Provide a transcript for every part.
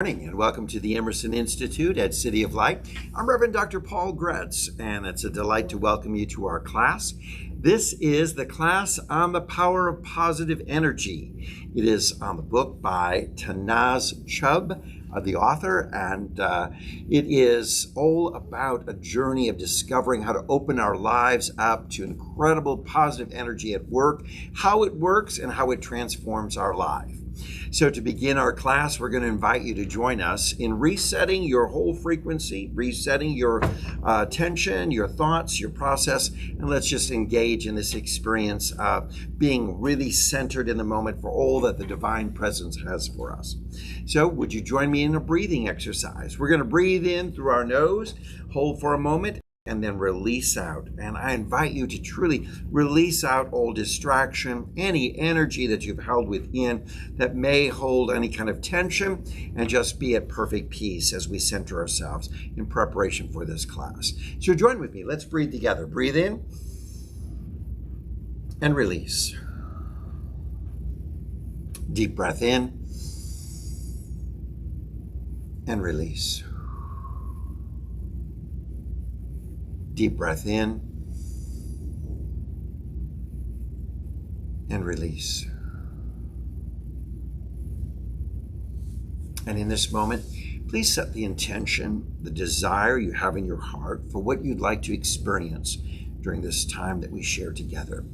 Morning and welcome to the Emerson Institute at City of Light. I'm Reverend Dr. Paul Gretz, and it's a delight to welcome you to our class. This is the class on the power of positive energy. It is on the book by Tanaz Chubb, the author, and it is all about a journey of discovering how to open our lives up to incredible positive energy at work, how it works, and how it transforms our life. So to begin our class, we're going to invite you to join us in resetting your whole frequency, resetting your attention, your thoughts, your process, and let's just engage in this experience of being really centered in the moment for all that the divine presence has for us. So would you join me in a breathing exercise? We're going to breathe in through our nose, hold for a moment, and then release out. And I invite you to truly release out all distraction, any energy that you've held within that may hold any kind of tension, and just be at perfect peace as we center ourselves in preparation for this class. So join with me. Let's breathe together. Breathe in and release. Deep breath in and release. Deep breath in and release. And in this moment, please set the intention, the desire you have in your heart for what you'd like to experience during this time that we share together.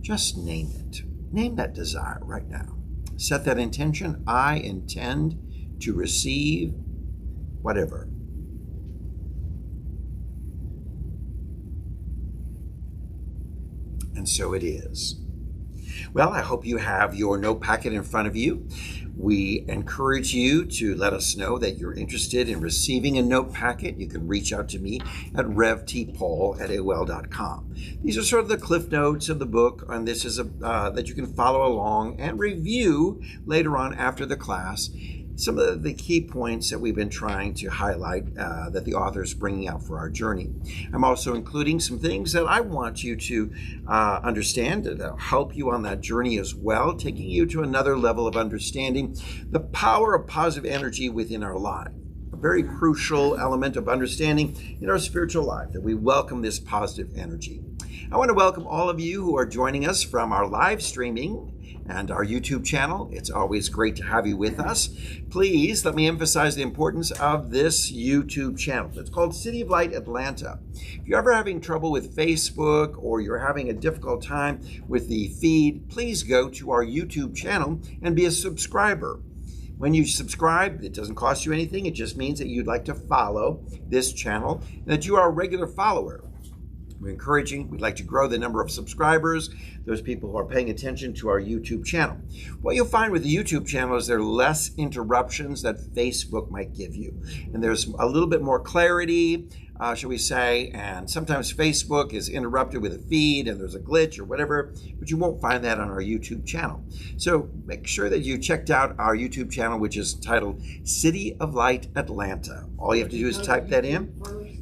Just name it. Name that desire right now. Set that intention. I intend to receive whatever. And so it is. Well, I hope you have your note packet in front of you. We encourage you to let us know that you're interested in receiving a note packet. You can reach out to me at revtpaul@aol.com. These are sort of the cliff notes of the book, and this is that you can follow along and review later on after the class. Some of the key points that we've been trying to highlight that the author is bringing out for our journey. I'm also including some things that I want you to understand that help you on that journey as well, taking you to another level of understanding the power of positive energy within our life. A very crucial element of understanding in our spiritual life, that we welcome this positive energy. I want to welcome all of you who are joining us from our live streaming and our YouTube channel. It's always great to have you with us. Please let me emphasize the importance of this YouTube channel. It's called City of Light Atlanta. If you're ever having trouble with Facebook or you're having a difficult time with the feed, please go to our YouTube channel and be a subscriber. When you subscribe, it doesn't cost you anything. It just means that you'd like to follow this channel, and that you are a regular follower. We're encouraging, we'd like to grow the number of subscribers, those people who are paying attention to our YouTube channel. What you'll find with the YouTube channel is there are less interruptions that Facebook might give you. And there's a little bit more clarity, shall we say, and sometimes Facebook is interrupted with a feed and there's a glitch or whatever, but you won't find that on our YouTube channel. So make sure that you checked out our YouTube channel, which is titled City of Light Atlanta. All you have to do is type that in.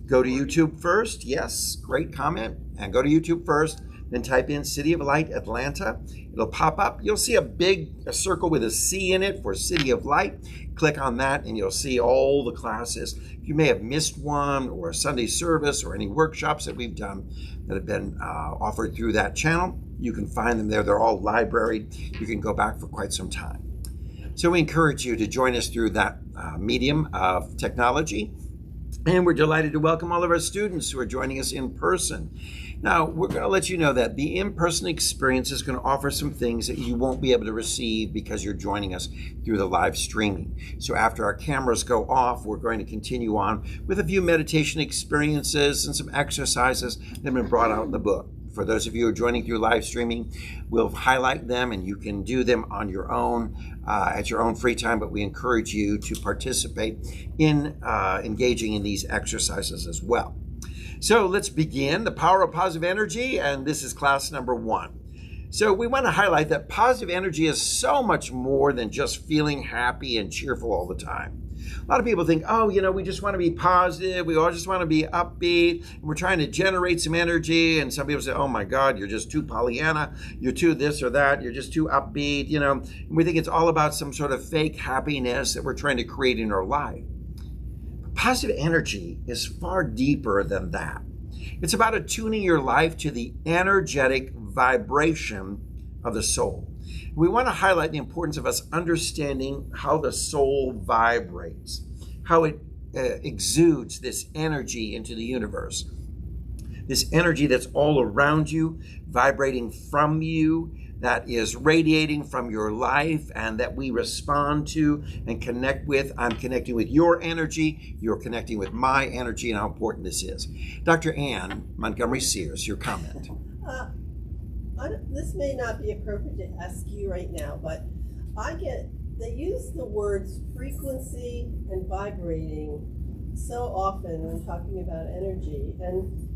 Go to YouTube first. Yes, great comment. And go to YouTube first. Then type in City of Light Atlanta. It'll pop up. You'll see a circle with a C in it for City of Light. Click on that and you'll see all the classes. You may have missed one, or a Sunday service, or any workshops that we've done that have been offered through that channel. You can find them there. They're all libraried. You can go back for quite some time. So we encourage you to join us through that medium of technology. And we're delighted to welcome all of our students who are joining us in person. Now, we're going to let you know that the in-person experience is going to offer some things that you won't be able to receive because you're joining us through the live streaming. So after our cameras go off, we're going to continue on with a few meditation experiences and some exercises that have been brought out in the book. For those of you who are joining through live streaming, we'll highlight them and you can do them on your own, at your own free time, but we encourage you to participate in engaging in these exercises as well. So let's begin the power of positive energy, and this is class number 1. So we want to highlight that positive energy is so much more than just feeling happy and cheerful all the time. A lot of people think, oh, we just want to be positive. We all just want to be upbeat. And we're trying to generate some energy. And some people say, oh my God, you're just too Pollyanna. You're too this or that. You're just too upbeat. And we think it's all about some sort of fake happiness that we're trying to create in our life. But positive energy is far deeper than that. It's about attuning your life to the energetic vibration of the soul. We want to highlight the importance of us understanding how the soul vibrates, how it exudes this energy into the universe. This energy that's all around you, vibrating from you, that is radiating from your life and that we respond to and connect with. I'm connecting with your energy. You're connecting with my energy, and how important this is. Dr. Ann Montgomery Sears, your comment. This may not be appropriate to ask you right now, but they use the words frequency and vibrating so often when talking about energy. And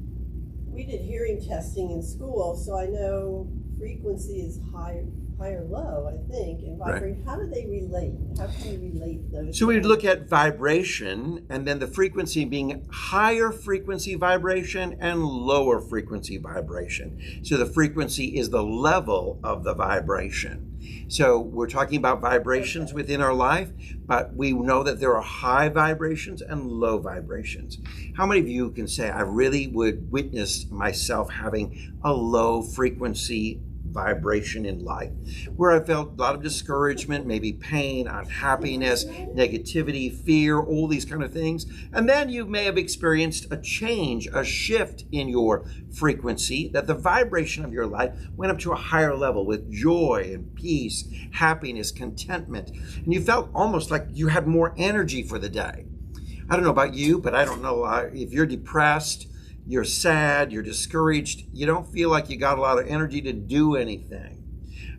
we did hearing testing in school, so I know frequency is higher low, I think, and vibrating. Right. How do they relate? How can we relate those? So we'd look at vibration, and then the frequency being higher frequency vibration and lower frequency vibration. So the frequency is the level of the vibration. So we're talking about vibrations within our life, but we know that there are high vibrations and low vibrations. How many of you can say, I really would witness myself having a low frequency vibration in life, where I felt a lot of discouragement, maybe pain, unhappiness, negativity, fear, all these kind of things. And then you may have experienced a change, a shift in your frequency, that the vibration of your life went up to a higher level with joy and peace, happiness, contentment. And you felt almost like you had more energy for the day. I don't know about you, but I don't know if you're depressed, you're sad, you're discouraged, you don't feel like you got a lot of energy to do anything.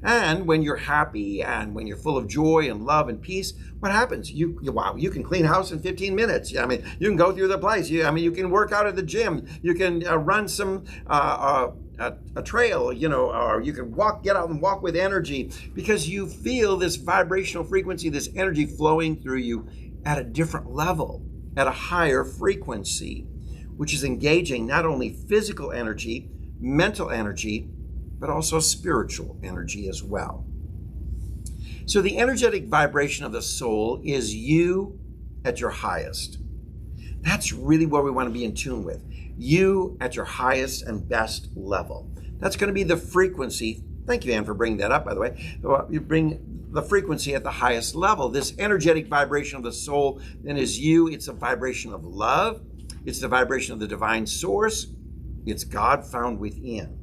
And when you're happy and when you're full of joy and love and peace, what happens? You can clean house in 15 minutes. I mean, you can go through the place. You can work out at the gym. You can run some a trail, or you can get out and walk with energy because you feel this vibrational frequency, this energy flowing through you at a different level, at a higher frequency, which is engaging not only physical energy, mental energy, but also spiritual energy as well. So the energetic vibration of the soul is you at your highest. That's really where we want to be in tune with. You at your highest and best level. That's going to be the frequency. Thank you, Anne, for bringing that up, by the way. You bring the frequency at the highest level. This energetic vibration of the soul then is you. It's a vibration of love. It's the vibration of the divine source. It's God found within.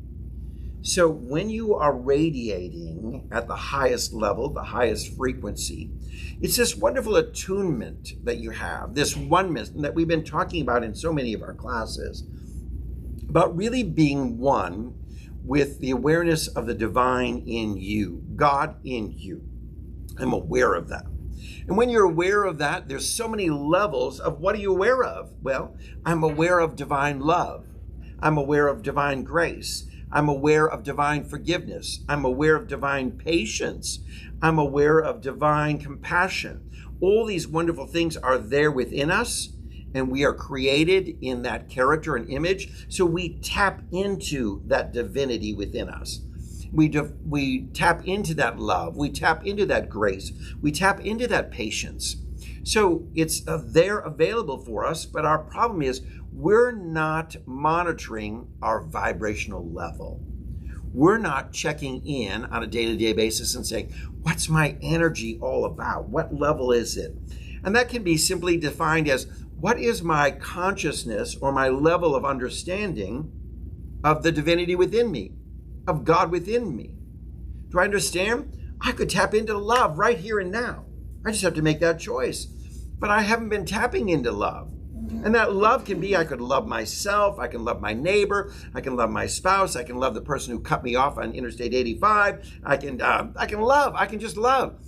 So when you are radiating at the highest level, the highest frequency, it's this wonderful attunement that you have, this oneness that we've been talking about in so many of our classes, about really being one with the awareness of the divine in you, God in you. I'm aware of that. And when you're aware of that, there's so many levels of what are you aware of? Well, I'm aware of divine love. I'm aware of divine grace. I'm aware of divine forgiveness. I'm aware of divine patience. I'm aware of divine compassion. All these wonderful things are there within us, and we are created in that character and image. So we tap into that divinity within us. We tap into that love. We tap into that grace. We tap into that patience. So it's there available for us, but our problem is we're not monitoring our vibrational level. We're not checking in on a day-to-day basis and saying, what's my energy all about? What level is it? And that can be simply defined as, what is my consciousness or my level of understanding of the divinity within me, of God within me? Do I understand? I could tap into love right here and now. I just have to make that choice. But I haven't been tapping into love. And that love can be, I could love myself, I can love my neighbor, I can love my spouse, I can love the person who cut me off on Interstate 85, I can just love.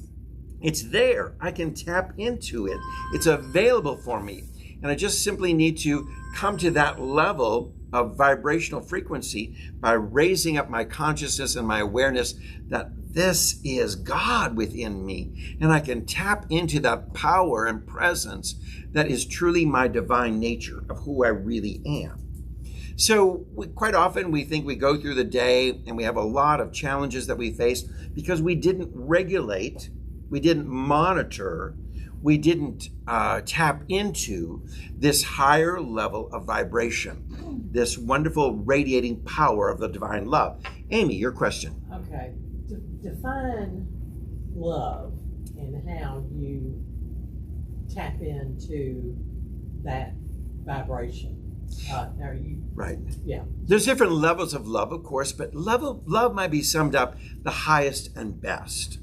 It's there. I can tap into it. It's available for me. And I just simply need to come to that level of vibrational frequency by raising up my consciousness and my awareness that this is God within me, and I can tap into that power and presence that is truly my divine nature of who I really am. So quite often we think we go through the day and we have a lot of challenges that we face because we didn't regulate, we didn't monitor, we didn't tap into this higher level of vibration, this wonderful radiating power of the divine love. Amy, your question. Okay. Define love and how you tap into that vibration. Are you right? Yeah. There's different levels of love, of course, but love might be summed up the highest and best.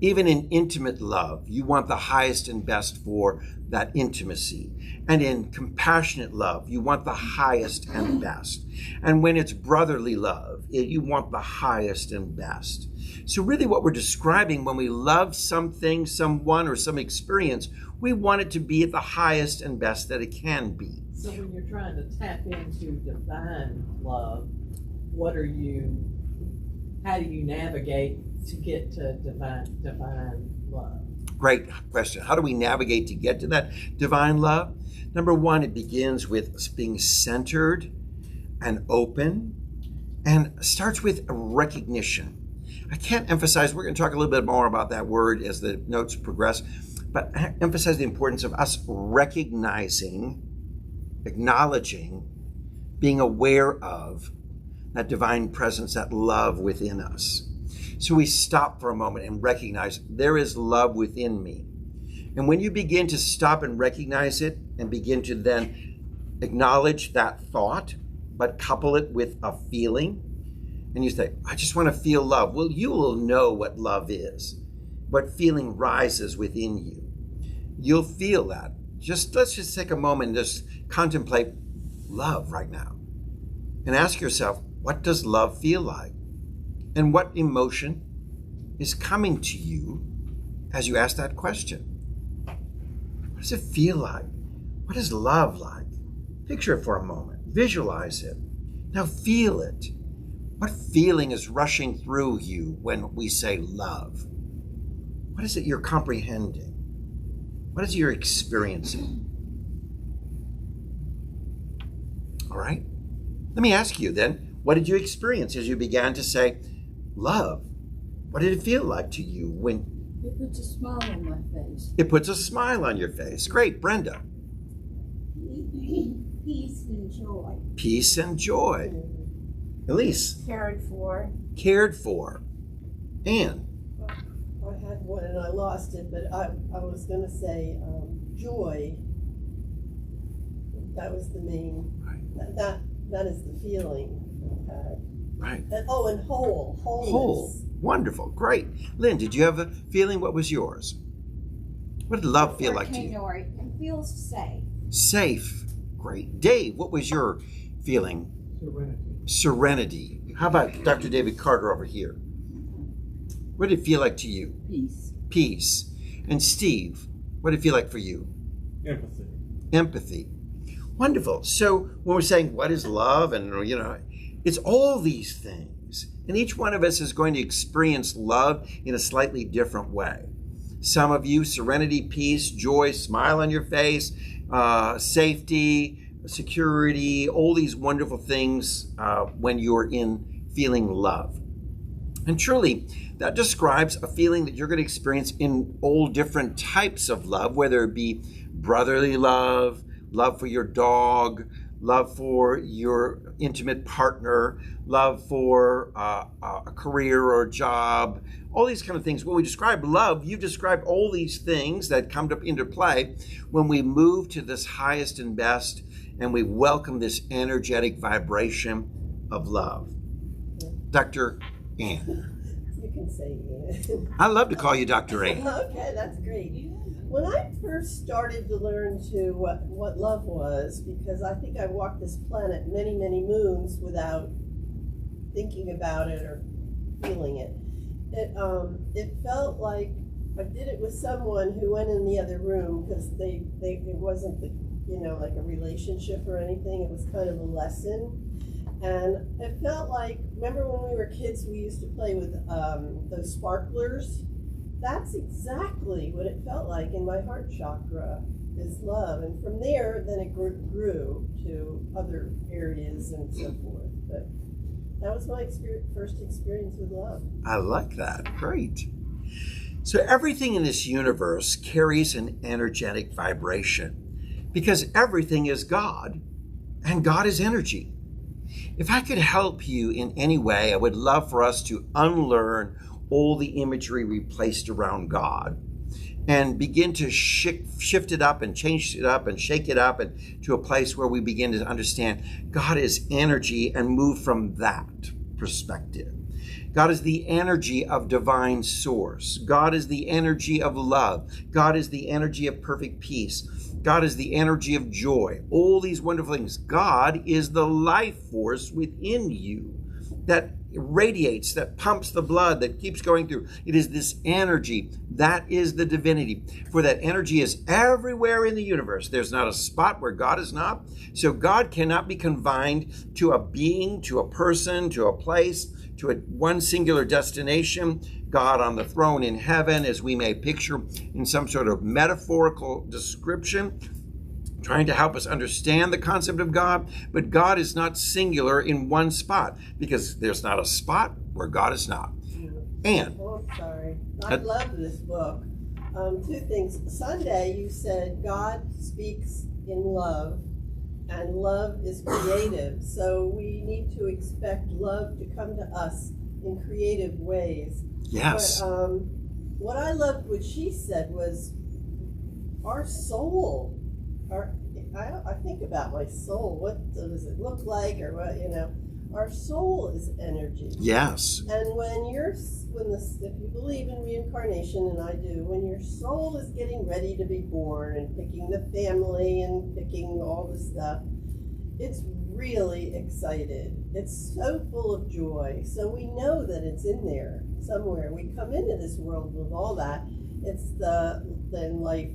Even in intimate love, you want the highest and best for that intimacy. And in compassionate love, you want the highest and best. And when it's brotherly love, you want the highest and best. So really what we're describing when we love something, someone, or some experience, we want it to be at the highest and best that it can be. So when you're trying to tap into divine love, how do you navigate to get to divine love? Great question. How do we navigate to get to that divine love? Number one, it begins with being centered and open, and starts with recognition. I can't emphasize, we're going to talk a little bit more about that word as the notes progress, but emphasize the importance of us recognizing, acknowledging, being aware of that divine presence, that love within us. So we stop for a moment and recognize there is love within me. And when you begin to stop and recognize it and begin to then acknowledge that thought, but couple it with a feeling, and you say, I just want to feel love. Well, you will know what love is, what feeling rises within you. You'll feel that. Let's just take a moment and just contemplate love right now. And ask yourself, what does love feel like? And what emotion is coming to you as you ask that question? What does it feel like? What is love like? Picture it for a moment. Visualize it. Now feel it. What feeling is rushing through you when we say love? What is it you're comprehending? What is it you're experiencing? All right. Let me ask you then, what did you experience as you began to say love? What did it feel like to you when It puts a smile on my face. it puts a smile on your face? Great, Brenda. Peace and joy. Peace and joy. Elise. Cared for. Cared for. Anne. I had one and I lost it, but I was going to say joy. That was the main. Right. That is the feeling I had. Right. And wholeness. Whole. Wonderful. Great. Lynn, did you have a feeling? What was yours? What did love feel like to you? It feels safe. Safe. Great. Dave, what was your feeling? Serenity. Serenity. How about Dr. David Carter over here? What did it feel like to you? Peace. Peace. And Steve, what did it feel like for you? Empathy. Empathy. Wonderful. So when we're saying what is love, and it's all these things. And each one of us is going to experience love in a slightly different way. Some of you, serenity, peace, joy, smile on your face, safety, security, all these wonderful things when you're in feeling love. And truly, that describes a feeling that you're going to experience in all different types of love, whether it be brotherly love, love for your dog, love for your intimate partner, love for a career or a job, all these kind of things. When we describe love, you describe all these things that come into play when we move to this highest and best and we welcome this energetic vibration of love. Dr. Ann. You can say Ann. I love to call you Dr. Ann. Okay, that's great. When I first started to learn what love was, because I think I walked this planet many, many moons without thinking about it or feeling it, it felt like I did it with someone who went in the other room, because it wasn't like a relationship or anything. It was kind of a lesson, And it felt like, remember when we were kids, we used to play with those sparklers? That's exactly what it felt like in my heart chakra, is love. And from there, then it grew to other areas and so forth. But that was my first experience with love. I like that. Great. So everything in this universe carries an energetic vibration because everything is God and God is energy. If I could help you in any way, I would love for us to unlearn all the imagery we placed around God and begin to shift it up and change it up and shake it up and to a place where we begin to understand God is energy and move from that perspective. God is the energy of divine source. God is the energy of love. God is the energy of perfect peace. God is the energy of joy. All these wonderful things. God is the life force within you that radiates, that pumps the blood, that keeps going through. It is this energy. That is the divinity. For that energy is everywhere in the universe. There's not a spot where God is not. So God cannot be confined to a being, to a person, to a place, to one singular destination. God on the throne in heaven, as we may picture in some sort of metaphorical description, trying to help us understand the concept of God. But God is not singular in one spot, because there's not a spot where God is not. And oh, sorry. I love this book. Two things. Sunday, you said God speaks in love, and love is creative. So we need to expect love to come to us in creative ways. yes, But what I loved what she said was our soul. I think about my soul. What does it look like, or what, Our soul is energy. yes, And if you believe in reincarnation, and I do, when your soul is getting ready to be born and picking the family and picking all the stuff, it's really excited. It's so full of joy. So we know that it's in there somewhere. We come into this world with all that. Then life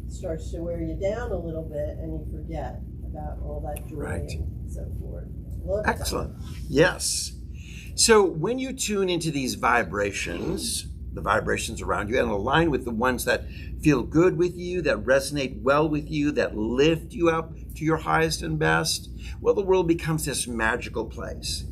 starts to wear you down a little bit, and you forget about all that joy Right. and so forth. Love excellent. Yes. So when you tune into these vibrations, the vibrations around you, and align with the ones that feel good with you, that resonate well with you, that lift you up to your highest and best, well, the world becomes this magical place.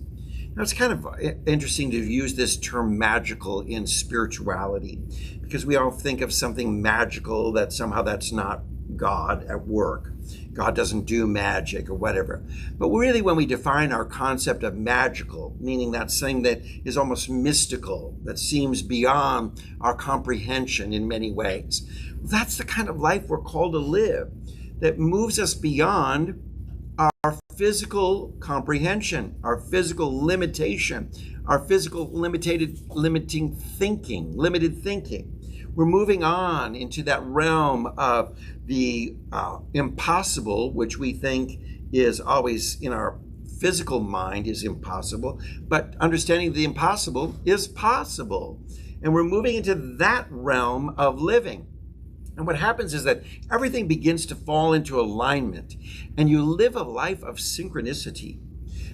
Now, it's kind of interesting to use this term magical in spirituality, because we all think of something magical that somehow that's not God at work. God doesn't do magic or whatever. But really, when we define our concept of magical, meaning that thing that is almost mystical, that seems beyond our comprehension in many ways, that's the kind of life we're called to live, that moves us beyond our physical comprehension, our physical limitation, our physical limited thinking. We're moving on into that realm of the impossible, which we think is always in our physical mind is impossible, but understanding the impossible is possible. And we're moving into that realm of living. And what happens is that everything begins to fall into alignment, and you live a life of synchronicity,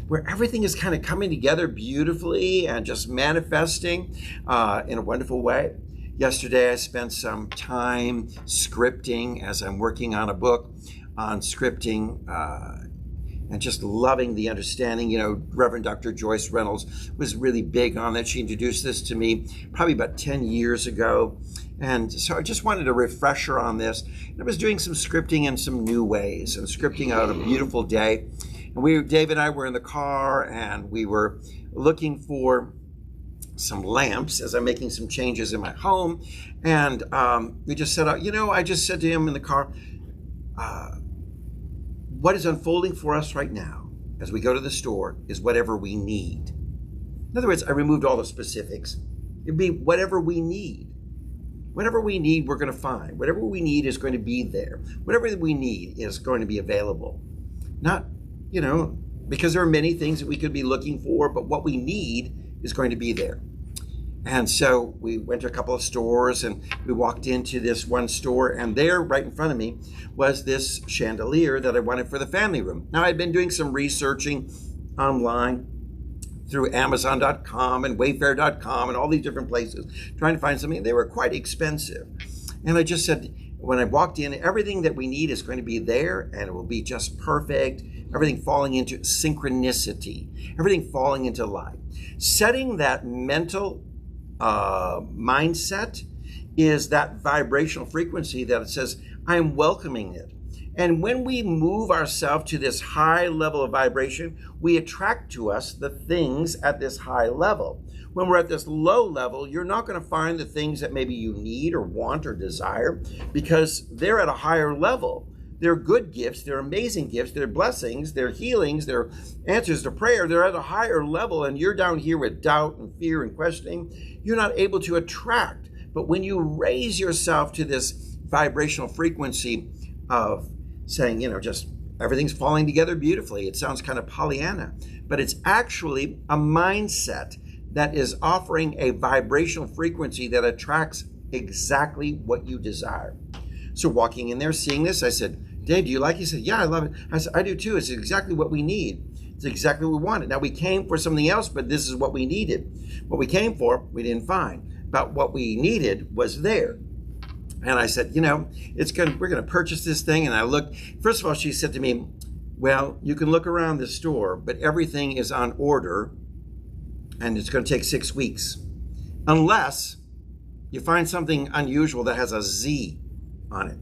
where everything is kind of coming together beautifully and just manifesting in a wonderful way. Yesterday, I spent some time scripting as I'm working on a book on scripting and just loving the understanding. Reverend Dr. Joyce Reynolds was really big on that. She introduced this to me probably about 10 years ago. And so I just wanted a refresher on this. I was doing some scripting in some new ways and scripting out a beautiful day. And Dave and I were in the car, and we were looking for some lamps as I'm making some changes in my home. And we just set out, I just said to him in the car, what is unfolding for us right now as we go to the store is whatever we need. In other words, I removed all the specifics. It'd be whatever we need. Whatever we need, we're going to find. Whatever we need is going to be there. Whatever we need is going to be available. Not, because there are many things that we could be looking for, but what we need is going to be there. And so we went to a couple of stores, and we walked into this one store, and there right in front of me was this chandelier that I wanted for the family room. Now, I'd been doing some researching online through Amazon.com and Wayfair.com and all these different places, trying to find something. They were quite expensive. And I just said, when I walked in, everything that we need is going to be there and it will be just perfect. Everything falling into synchronicity, everything falling into life. Setting that mental mindset is that vibrational frequency that it says, I'm welcoming it. And when we move ourselves to this high level of vibration, we attract to us the things at this high level. When we're at this low level, you're not going to find the things that maybe you need or want or desire because they're at a higher level. They're good gifts, they're amazing gifts, they're blessings, they're healings, they're answers to prayer. They're at a higher level and you're down here with doubt and fear and questioning. You're not able to attract. But when you raise yourself to this vibrational frequency of saying, just everything's falling together beautifully. It sounds kind of Pollyanna, but it's actually a mindset that is offering a vibrational frequency that attracts exactly what you desire. So walking in there, seeing this, I said, Dave, do you like it? He said, yeah, I love it. I said, I do too. It's exactly what we need. It's exactly what we wanted. Now we came for something else, but this is what we needed. What we came for, we didn't find. But what we needed was there. And I said, we're going to purchase this thing. And I looked, first of all, she said to me, well, you can look around the store, but everything is on order and it's going to take 6 weeks. Unless you find something unusual that has a Z on it.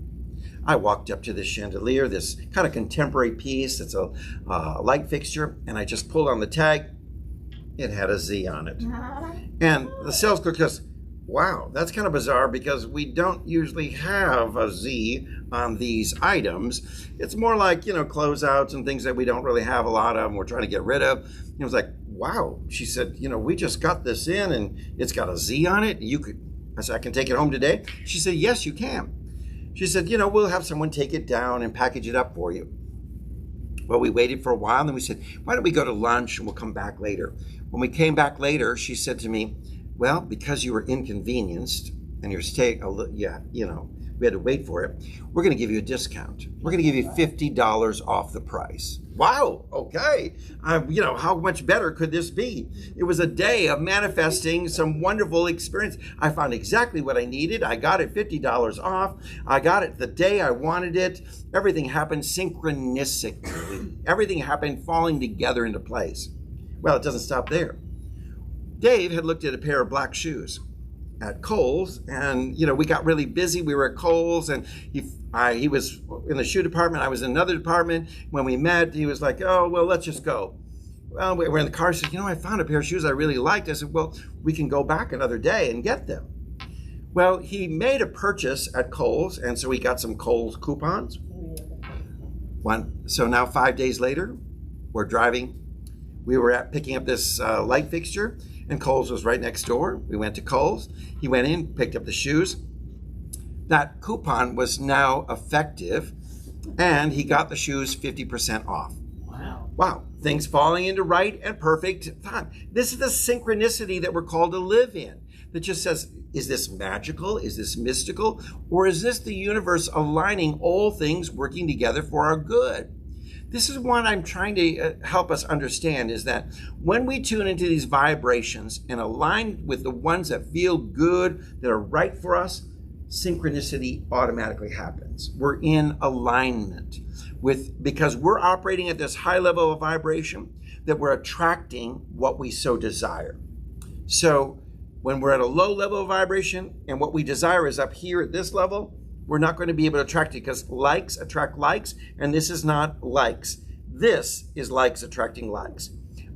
I walked up to this chandelier, this kind of contemporary piece. It's a light fixture. And I just pulled on the tag. It had a Z on it. And the sales clerk goes, wow, that's kind of bizarre because we don't usually have a Z on these items. It's more like, closeouts and things that we don't really have a lot of and we're trying to get rid of. And I was like, wow. She said, we just got this in and it's got a Z on it. I said, I can take it home today? She said, yes, you can. She said, we'll have someone take it down and package it up for you. Well, we waited for a while and then we said, why don't we go to lunch and we'll come back later? When we came back later, she said to me, well, because you were inconvenienced and you're staying, we had to wait for it, we're going to give you a discount. We're going to give you $50 off the price. Wow, okay. How much better could this be? It was a day of manifesting some wonderful experience. I found exactly what I needed. I got it $50 off. I got it the day I wanted it. Everything happened synchronistically. Everything happened falling together into place. Well, it doesn't stop there. Dave had looked at a pair of black shoes at Kohl's, and we got really busy. We were at Kohl's, and he was in the shoe department. I was in another department. When we met, he was like, "Oh, well, let's just go." Well, we were in the car. He said, I found a pair of shoes I really liked. I said, well, we can go back another day and get them. Well, he made a purchase at Kohl's, and so we got some Kohl's coupons. So now 5 days later, we're driving. We were picking up this light fixture. And Kohl's was right next door. We went to Kohl's. He went in, picked up the shoes. That coupon was now effective, and he got the shoes 50% off. Wow. Wow. Things falling into right and perfect time. This is the synchronicity that we're called to live in. That just says, is this magical? Is this mystical? Or is this the universe aligning all things working together for our good? This is what I'm trying to help us understand, is that when we tune into these vibrations and align with the ones that feel good, that are right for us, synchronicity automatically happens. We're in alignment because we're operating at this high level of vibration that we're attracting what we so desire. So when we're at a low level of vibration and what we desire is up here at this level, we're not going to be able to attract it because likes attract likes, and this is not likes. This is likes attracting likes.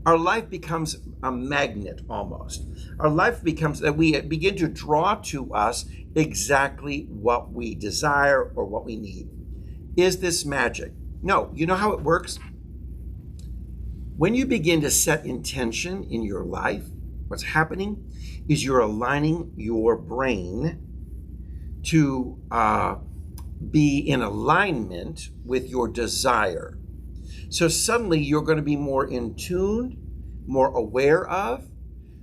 Our life becomes a magnet almost. Our life becomes that we begin to draw to us exactly what we desire or what we need. Is this magic? No. You know how it works? When you begin to set intention in your life, what's happening is you're aligning your brain to be in alignment with your desire. So suddenly you're going to be more in tune, more aware of.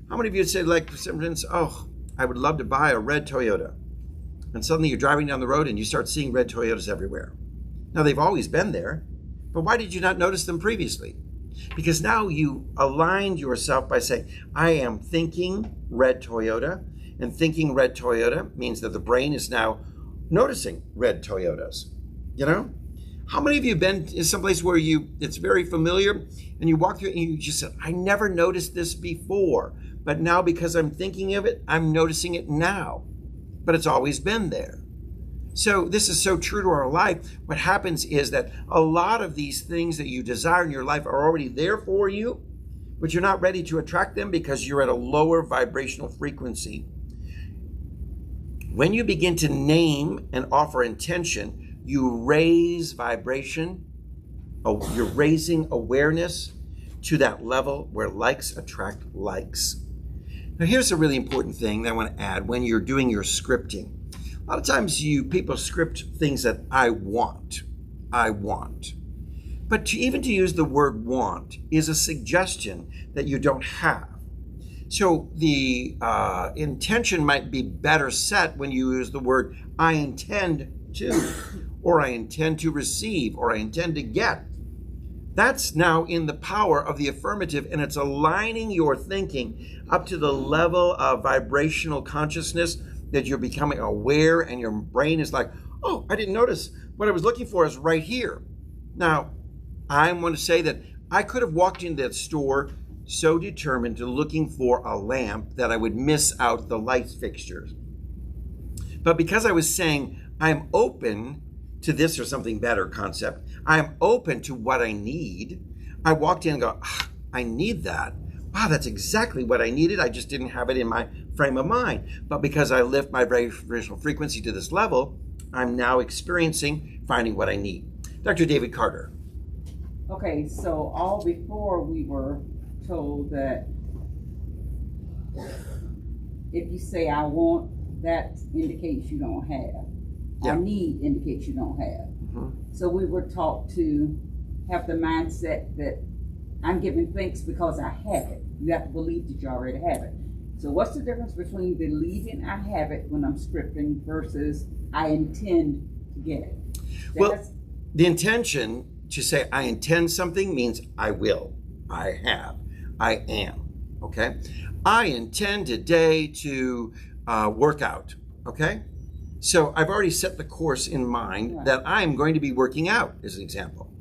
How many of you say, like, for instance, oh, I would love to buy a red Toyota. And suddenly you're driving down the road and you start seeing red Toyotas everywhere. Now, they've always been there, but why did you not notice them previously? Because now you aligned yourself by saying, I am thinking red Toyota. And thinking red Toyota means that the brain is now noticing red Toyotas. You know? How many of you have been in someplace where it's very familiar and you walk through it and you just said, I never noticed this before, but now because I'm thinking of it, I'm noticing it now. But it's always been there. So this is so true to our life. What happens is that a lot of these things that you desire in your life are already there for you, but you're not ready to attract them because you're at a lower vibrational frequency. When you begin to name and offer intention, you raise vibration. You're raising awareness to that level where likes attract likes. Now, here's a really important thing that I want to add when you're doing your scripting. A lot of times people script things that I want. But to use the word want is a suggestion that you don't have. So the intention might be better set when you use the word I intend to, or I intend to receive, or I intend to get. That's now in the power of the affirmative, and it's aligning your thinking up to the level of vibrational consciousness that you're becoming aware, and your brain is like, oh, I didn't notice. What I was looking for is right here. Now, I want to say that I could have walked into that store so determined to looking for a lamp that I would miss out the light fixtures. But because I was saying, I'm open to this or something better concept, I'm open to what I need, I walked in and go, I need that. Wow, that's exactly what I needed. I just didn't have it in my frame of mind. But because I lift my vibrational frequency to this level, I'm now finding what I need. Dr. David Carter. Okay, so all before we were told that if you say I want, that indicates you don't have. Yeah. I need indicates you don't have. Mm-hmm. So we were taught to have the mindset that I'm giving thanks because I have it. You have to believe that you already have it. So what's the difference between believing I have it when I'm scripting versus I intend to get it? Well, the intention to say I intend something means I will, I have, I am, okay? I intend today to work out, okay? So I've already set the course in mind that I'm going to be working out, as an example.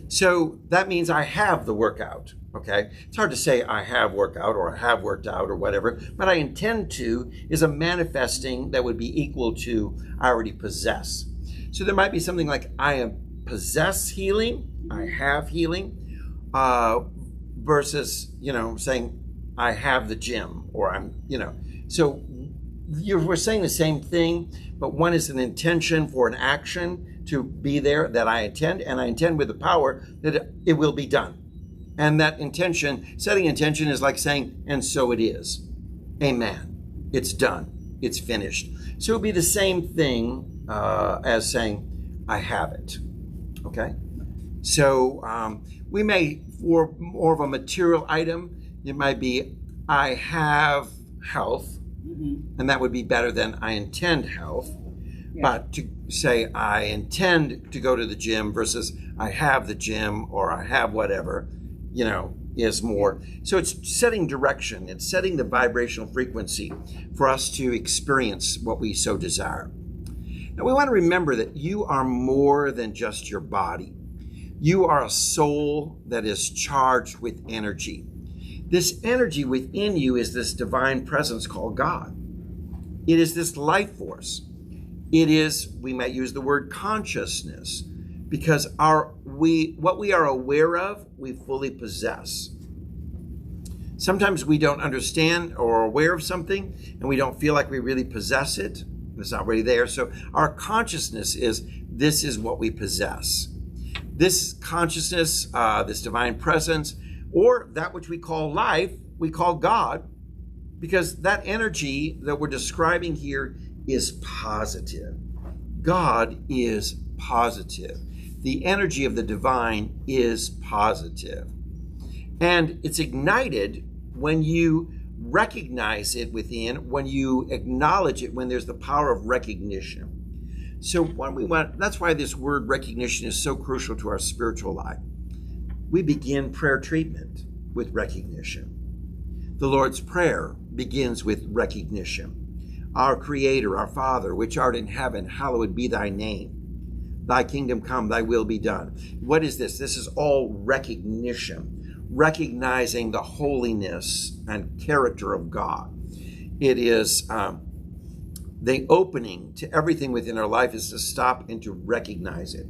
So that means I have the workout, okay? It's hard to say I have workout or I have worked out or whatever, but I intend to is a manifesting that would be equal to I already possess. So there might be something like I possess healing, I have healing, versus, saying I have the gym or so we're saying the same thing, but one is an intention for an action to be there that I intend, and I intend with the power that it will be done. And that intention, setting intention is like saying, and so it is. Amen. It's done. It's finished. So it would be the same thing as saying, I have it. Okay? So we may, for more of a material item, it might be, I have health. Mm-hmm. And that would be better than I intend health. Yeah. But to say I intend to go to the gym versus I have the gym or I have whatever, is more. So it's setting direction. It's setting the vibrational frequency for us to experience what we so desire. Now we want to remember that you are more than just your body. You are a soul that is charged with energy. This energy within you is this divine presence called God. It is this life force. It is, we might use the word consciousness, because what we are aware of, we fully possess. Sometimes we don't understand or are aware of something, and we don't feel like we really possess it. It's not really there. So our consciousness this is what we possess. This consciousness, this divine presence, or that which we call life, we call God, because that energy that we're describing here is positive. God is positive. The energy of the divine is positive. And it's ignited when you recognize it within, when you acknowledge it, when there's the power of recognition. So that's why this word recognition is so crucial to our spiritual life. We begin prayer treatment with recognition. The Lord's Prayer begins with recognition. Our Creator, our Father, which art in heaven, hallowed be thy name. Thy kingdom come, thy will be done. What is this? This is all recognition, recognizing the holiness and character of God. It is the opening to everything within our life is to stop and to recognize it.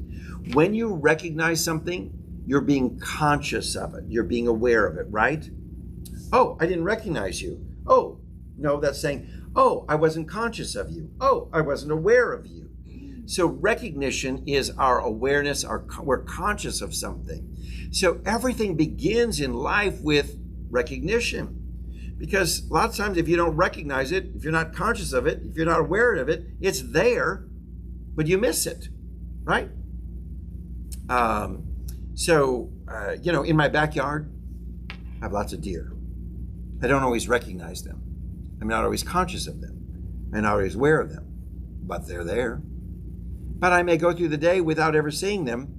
When you recognize something, you're being conscious of it. You're being aware of it, right? Oh, I didn't recognize you. Oh, no, that's saying, oh, I wasn't conscious of you. Oh, I wasn't aware of you. So recognition is our awareness, we're conscious of something. So everything begins in life with recognition. Because a lot of times if you don't recognize it, if you're not conscious of it, if you're not aware of it, it's there, but you miss it, right? In my backyard, I have lots of deer. I don't always recognize them. I'm not always conscious of them. I'm not always aware of them, but they're there. But I may go through the day without ever seeing them,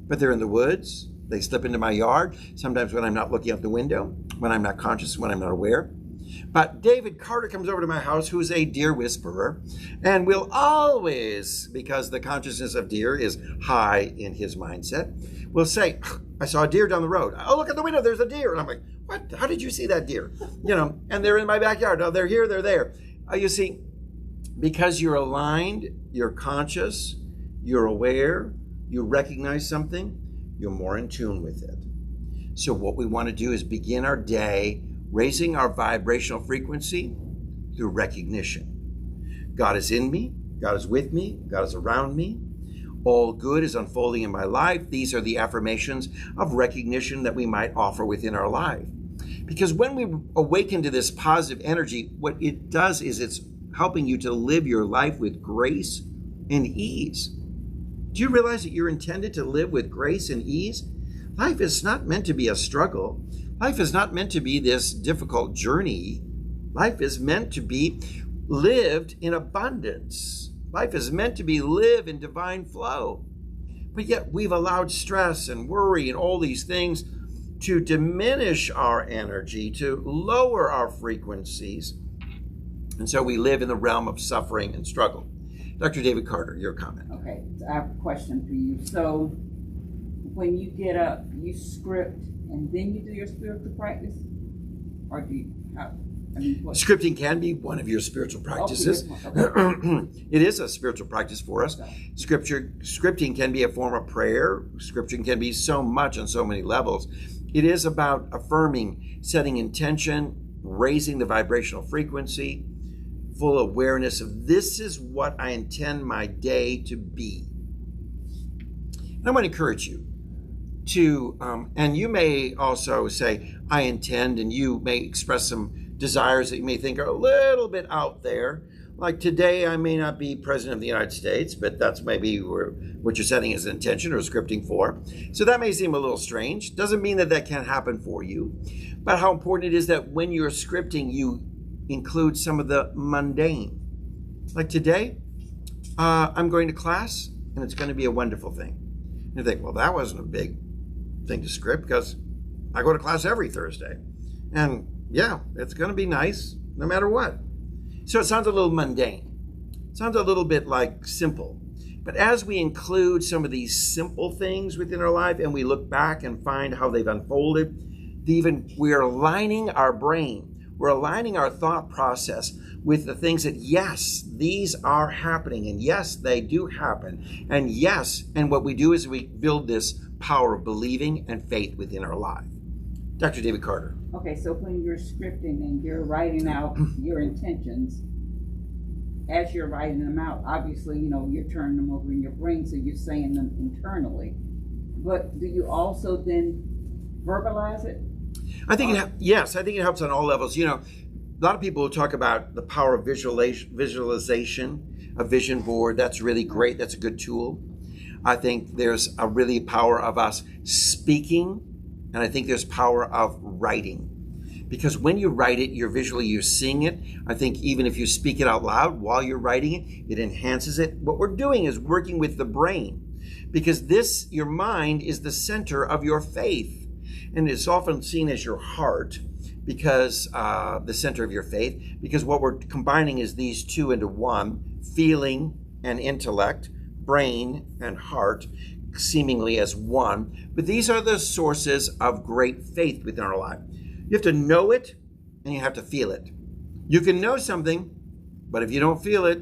but they're in the woods. They slip into my yard, sometimes when I'm not looking out the window, when I'm not conscious, when I'm not aware. But David Carter comes over to my house, who's a deer whisperer, and will always, because the consciousness of deer is high in his mindset, will say, I saw a deer down the road. Oh, look at the window, there's a deer. And I'm like, what? How did you see that deer? And they're in my backyard. No, they're here, they're there. You see, because you're aligned, you're conscious, you're aware, you recognize something, you're more in tune with it. So what we want to do is begin our day raising our vibrational frequency through recognition. God is in me, God is with me, God is around me. All good is unfolding in my life. These are the affirmations of recognition that we might offer within our life. Because when we awaken to this positive energy, what it does is it's helping you to live your life with grace and ease. Do you realize that you're intended to live with grace and ease? Life is not meant to be a struggle. Life is not meant to be this difficult journey. Life is meant to be lived in abundance. Life is meant to be lived in divine flow. But yet we've allowed stress and worry and all these things to diminish our energy, to lower our frequencies. And so we live in the realm of suffering and struggle. Dr. David Carter, your comment. Okay, so I have a question for you. So when you get up, you script and then you do your spiritual practice? Or do you, what? Scripting can be one of your spiritual practices. Okay. It is a spiritual practice for us. Okay. Scripting can be a form of prayer. Scripting can be so much on so many levels. It is about affirming, setting intention, raising the vibrational frequency, full awareness of this is what I intend my day to be. And I want to encourage you to, and you may also say, I intend, and you may express some desires that you may think are a little bit out there. Like today, I may not be president of the United States, but that's maybe what you're setting as an intention or scripting for. So that may seem a little strange. Doesn't mean that that can't happen for you. But how important it is that when you're scripting, you include some of the mundane. Like today, I'm going to class, and it's going to be a wonderful thing. And you think, well, that wasn't a big thing to script because I go to class every Thursday. And yeah, it's going to be nice no matter what. So it sounds a little mundane. It sounds a little bit like simple. But as we include some of these simple things within our life and we look back and find how they've unfolded, we're aligning our brain. We're aligning our thought process with the things that, yes, these are happening, and yes, they do happen, and yes, and what we do is we build this power of believing and faith within our life. Dr. David Carter. Okay, so when you're scripting and you're writing out your intentions, as you're writing them out, obviously, you're turning them over in your brain, so you're saying them internally. But do you also then verbalize it? I think yes, I think it helps on all levels. A lot of people talk about the power of visualization, a vision board. That's really great. That's a good tool. I think there's a really power of us speaking, and I think there's power of writing. Because when you write it, you're seeing it. I think even if you speak it out loud while you're writing it, it enhances it. What we're doing is working with the brain. Because your mind is the center of your faith. And it's often seen as your heart because the center of your faith, because what we're combining is these two into one, feeling and intellect, brain and heart, seemingly as one. But these are the sources of great faith within our life. You have to know it and you have to feel it. You can know something, but if you don't feel it,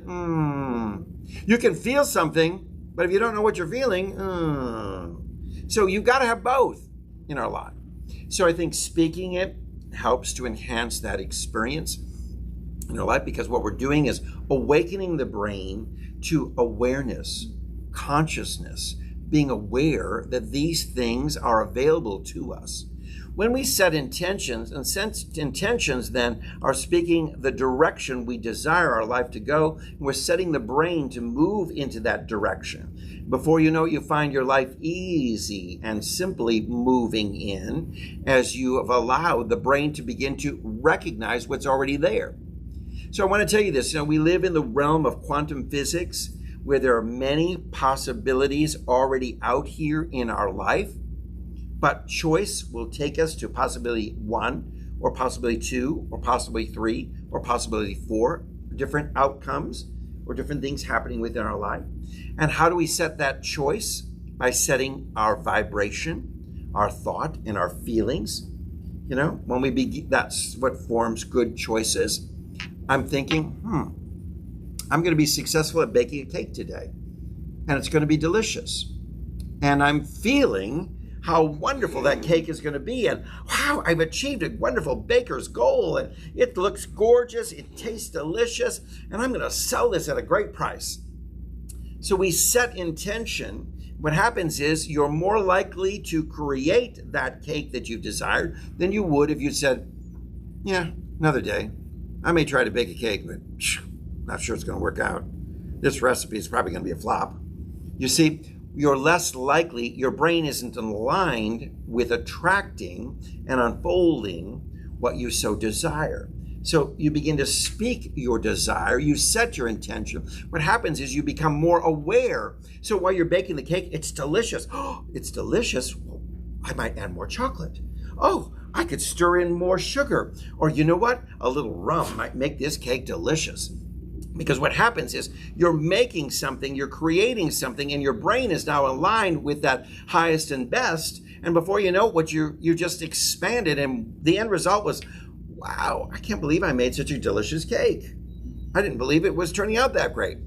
you can feel something, but if you don't know what you're feeling, So you've got to have both in our life. So I think speaking it helps to enhance that experience in our life, because what we're doing is awakening the brain to awareness, consciousness, being aware that these things are available to us. When we set intentions, and since intentions then are speaking the direction we desire our life to go, we're setting the brain to move into that direction. Before you know it, you find your life easy and simply moving in as you have allowed the brain to begin to recognize what's already there. So I want to tell you this, we live in the realm of quantum physics where there are many possibilities already out here in our life. But choice will take us to possibility 1, or possibility 2, or possibility 3, or possibility 4, different outcomes or different things happening within our life. And how do we set that choice? By setting our vibration, our thought, and our feelings. When we begin, that's what forms good choices. I'm thinking, I'm going to be successful at baking a cake today, and it's going to be delicious. And I'm feeling how wonderful that cake is going to be. And wow, I've achieved a wonderful baker's goal. And it looks gorgeous. It tastes delicious. And I'm going to sell this at a great price. So we set intention. What happens is you're more likely to create that cake that you've desired than you would if you said, yeah, another day. I may try to bake a cake, but not sure it's going to work out. This recipe is probably going to be a flop. You see, you're less likely, your brain isn't aligned with attracting and unfolding what you so desire. So you begin to speak your desire, you set your intention. What happens is you become more aware. So while you're baking the cake, it's delicious. Oh, it's delicious. Well, I might add more chocolate. Oh, I could stir in more sugar. Or you know what? A little rum might make this cake delicious. Because what happens is you're making something, you're creating something, and your brain is now aligned with that highest and best. And before you know it, you just expanded, and the end result was, wow, I can't believe I made such a delicious cake. I didn't believe it was turning out that great.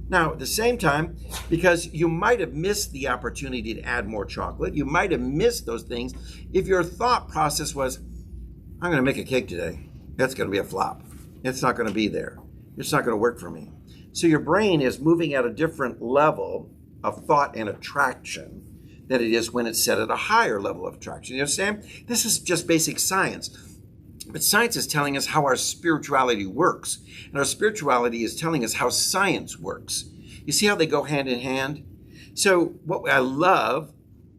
Now, at the same time, because you might have missed the opportunity to add more chocolate, you might have missed those things if your thought process was, I'm going to make a cake today. That's going to be a flop. It's not going to be there. It's not going to work for me. So your brain is moving at a different level of thought and attraction than it is when it's set at a higher level of attraction. You understand? This is just basic science. But science is telling us how our spirituality works. And our spirituality is telling us how science works. You see how they go hand in hand? So what I love,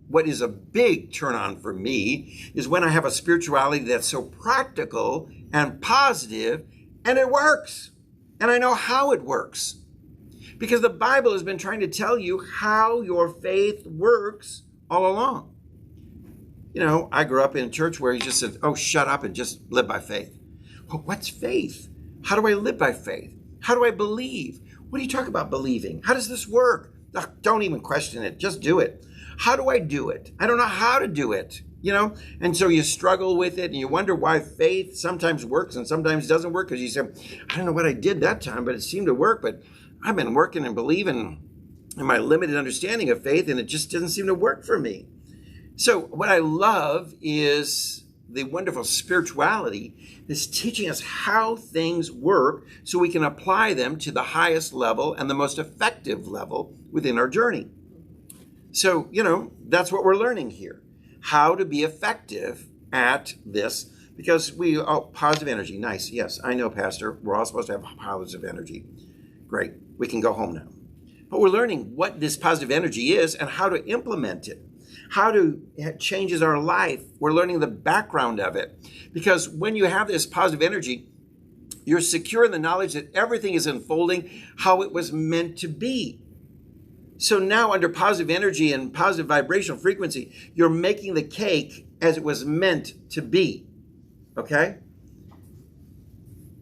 what is a big turn on for me, is when I have a spirituality that's so practical and positive, and it works. And I know how it works. Because the Bible has been trying to tell you how your faith works all along. I grew up in a church where he just said, oh, shut up and just live by faith. Well, what's faith? How do I live by faith? How do I believe? What do you talk about believing? How does this work? Don't even question it. Just do it. How do I do it? I don't know how to do it. And so you struggle with it and you wonder why faith sometimes works and sometimes doesn't work, because you say, I don't know what I did that time, but it seemed to work. But I've been working and believing in my limited understanding of faith, and it just doesn't seem to work for me. So what I love is the wonderful spirituality that's teaching us how things work so we can apply them to the highest level and the most effective level within our journey. So, that's what we're learning here. How to be effective at this, because positive energy. Nice. Yes, I know, Pastor. We're all supposed to have positive energy. Great. We can go home now. But we're learning what this positive energy is and how to implement it. It changes our life. We're learning the background of it. Because when you have this positive energy, you're secure in the knowledge that everything is unfolding how it was meant to be. So now under positive energy and positive vibrational frequency, you're making the cake as it was meant to be. Okay?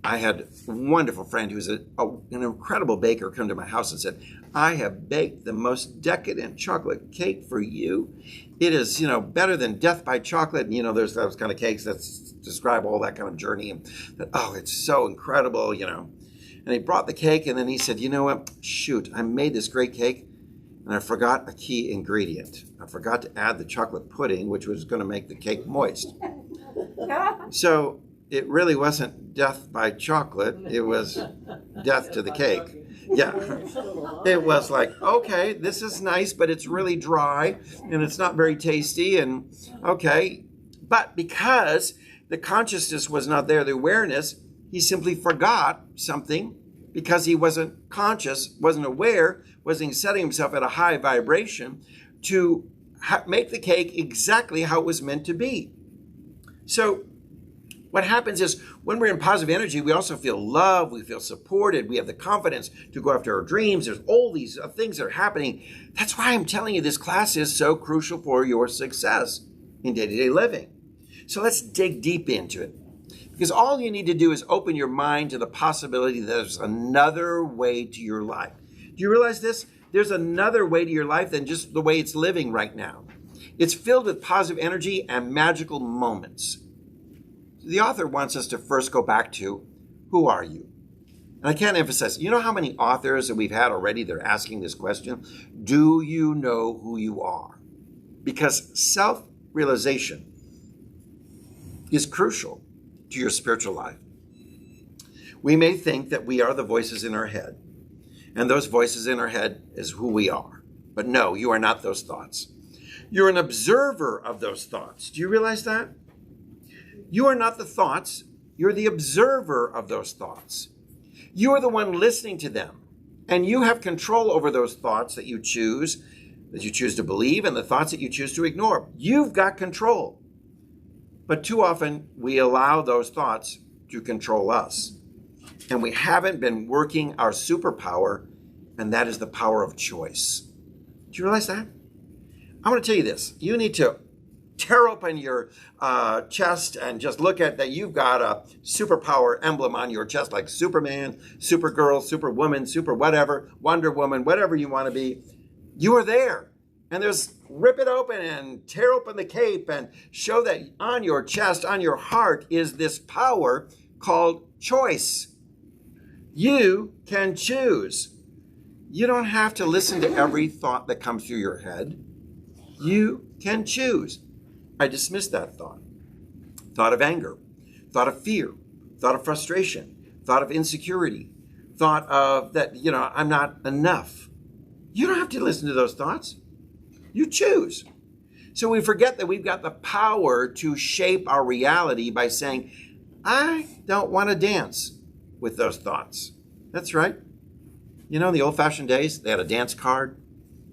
I had a wonderful friend who was an incredible baker come to my house and said, I have baked the most decadent chocolate cake for you. It is, better than death by chocolate. And, there's those kind of cakes that describe all that kind of journey. And that, it's so incredible, And he brought the cake and then he said, you know what? Shoot, I made this great cake and I forgot a key ingredient. I forgot to add the chocolate pudding, which was going to make the cake moist. So it really wasn't death by chocolate. It was death to the cake. Yeah. It was like, okay, this is nice, but it's really dry and it's not very tasty. And okay. But because the consciousness was not there, the awareness, he simply forgot something because he wasn't conscious, wasn't aware, wasn't setting himself at a high vibration to make the cake exactly how it was meant to be. So what happens is when we're in positive energy, we also feel love, we feel supported, we have the confidence to go after our dreams. There's all these things that are happening. That's why I'm telling you this class is so crucial for your success in day-to-day living. So let's dig deep into it. Because all you need to do is open your mind to the possibility that there's another way to your life. Do you realize this? There's another way to your life than just the way it's living right now. It's filled with positive energy and magical moments. The author wants us to first go back to, who are you? And I can't emphasize, you know how many authors that we've had already that are asking this question? Do you know who you are? Because self-realization is crucial to your spiritual life. We may think that we are the voices in our head, and those voices in our head is who we are. But no, you are not those thoughts. You're an observer of those thoughts. Do you realize that? You are not the thoughts. You're the observer of those thoughts. You are the one listening to them. And you have control over those thoughts that you choose to believe, and the thoughts that you choose to ignore. You've got control. But too often, we allow those thoughts to control us. And we haven't been working our superpower, and that is the power of choice. Do you realize that? I want to tell you this. You need to tear open your chest and just look at that. You've got a superpower emblem on your chest, like Superman, Supergirl, Superwoman, Super whatever, Wonder Woman, whatever you want to be. You are there. And there's rip it open and tear open the cape and show that on your chest, on your heart is this power called choice. You can choose. You don't have to listen to every thought that comes through your head. You can choose. I dismiss that thought. Thought of anger, thought of fear, thought of frustration, thought of insecurity, thought of that, I'm not enough. You don't have to listen to those thoughts. You choose. So we forget that we've got the power to shape our reality by saying, I don't want to dance with those thoughts. That's right. In the old-fashioned days, they had a dance card,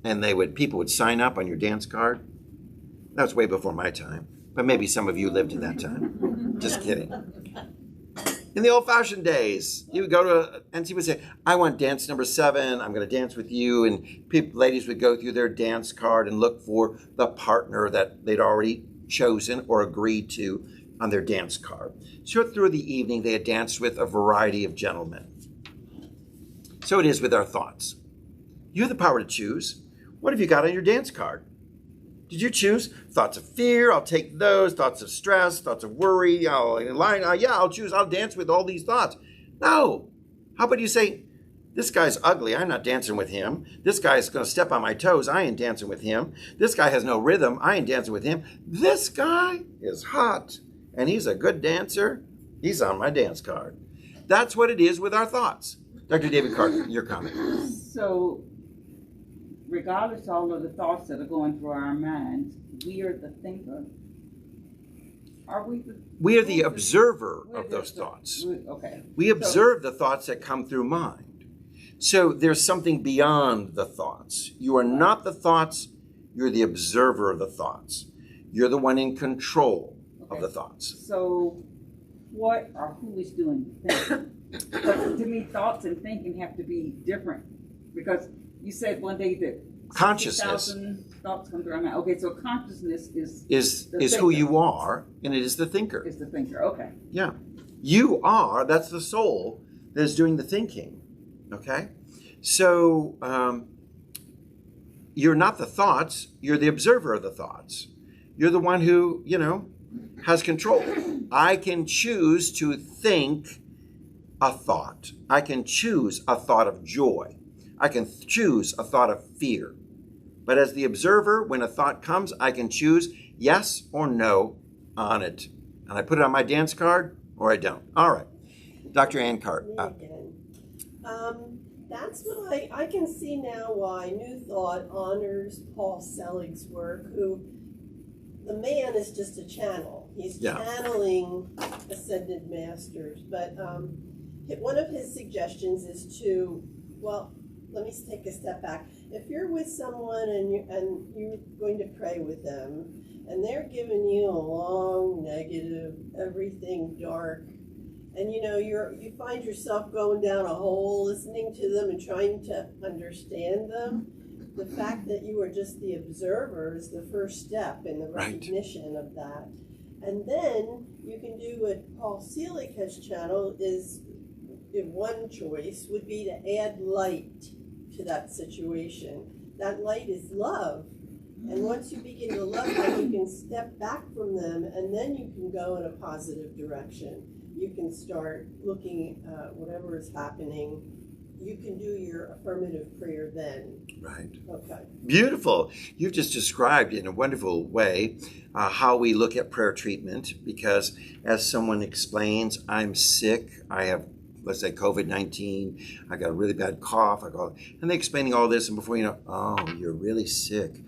and people would sign up on your dance card. That was way before my time, but maybe some of you lived in that time. Just kidding. In the old-fashioned days, you would go and she would say, I want dance number 7. I'm going to dance with you. And ladies would go through their dance card and look for the partner that they'd already chosen or agreed to on their dance card. So through the evening, they had danced with a variety of gentlemen. So it is with our thoughts. You have the power to choose. What have you got on your dance card? Did you choose thoughts of fear? I'll take those. Thoughts of stress, thoughts of worry. I'll choose. I'll dance with all these thoughts. No. How about you say, this guy's ugly. I'm not dancing with him. This guy's going to step on my toes. I ain't dancing with him. This guy has no rhythm. I ain't dancing with him. This guy is hot, and he's a good dancer. He's on my dance card. That's what it is with our thoughts. Dr. David Carter, your comment. So, regardless of all of the thoughts that are going through our minds, we are the thinker. Are we the... We are the observer of those thoughts. Okay. We observe the thoughts that come through mind. So there's something beyond the thoughts. You are not the thoughts. You're the observer of the thoughts. You're the one in control of the thoughts. So what or who is doing the thinking? Because to me, thoughts and thinking have to be different. Because you said one day that Consciousness 60,000 thoughts come through my mind. Okay, so consciousness is is who you are, and it is the thinker. Is the thinker. Okay. Yeah. You are, that's the soul that is doing the thinking. Okay? So you're not the thoughts, you're the observer of the thoughts. You're the one who, has control. I can choose to think a thought. I can choose a thought of joy. I can choose a thought of fear. But as the observer, when a thought comes, I can choose yes or no on it. And I put it on my dance card or I don't. All right. Dr. Ancart. That's what I can see now why New Thought honors Paul Selig's work, who the man is just a channel. He's channeling ascended masters. But one of his suggestions is to, let me take a step back. If you're with someone and you're going to pray with them, and they're giving you a long negative, everything dark, and you find yourself going down a hole listening to them and trying to understand them, the fact that you are just the observer is the first step in the recognition of that. And then you can do what Paul Selig has channeled is, one choice would be to add light to that situation. That light is love. And once you begin to love them, you can step back from them, and then you can go in a positive direction. You can start looking at whatever is happening. You can do your affirmative prayer then. Right. Okay. Beautiful. You've just described in a wonderful way how we look at prayer treatment, because as someone explains, I'm sick, I have, let's say, COVID-19, I got a really bad cough, and they're explaining all this, and before you know, oh, you're really sick.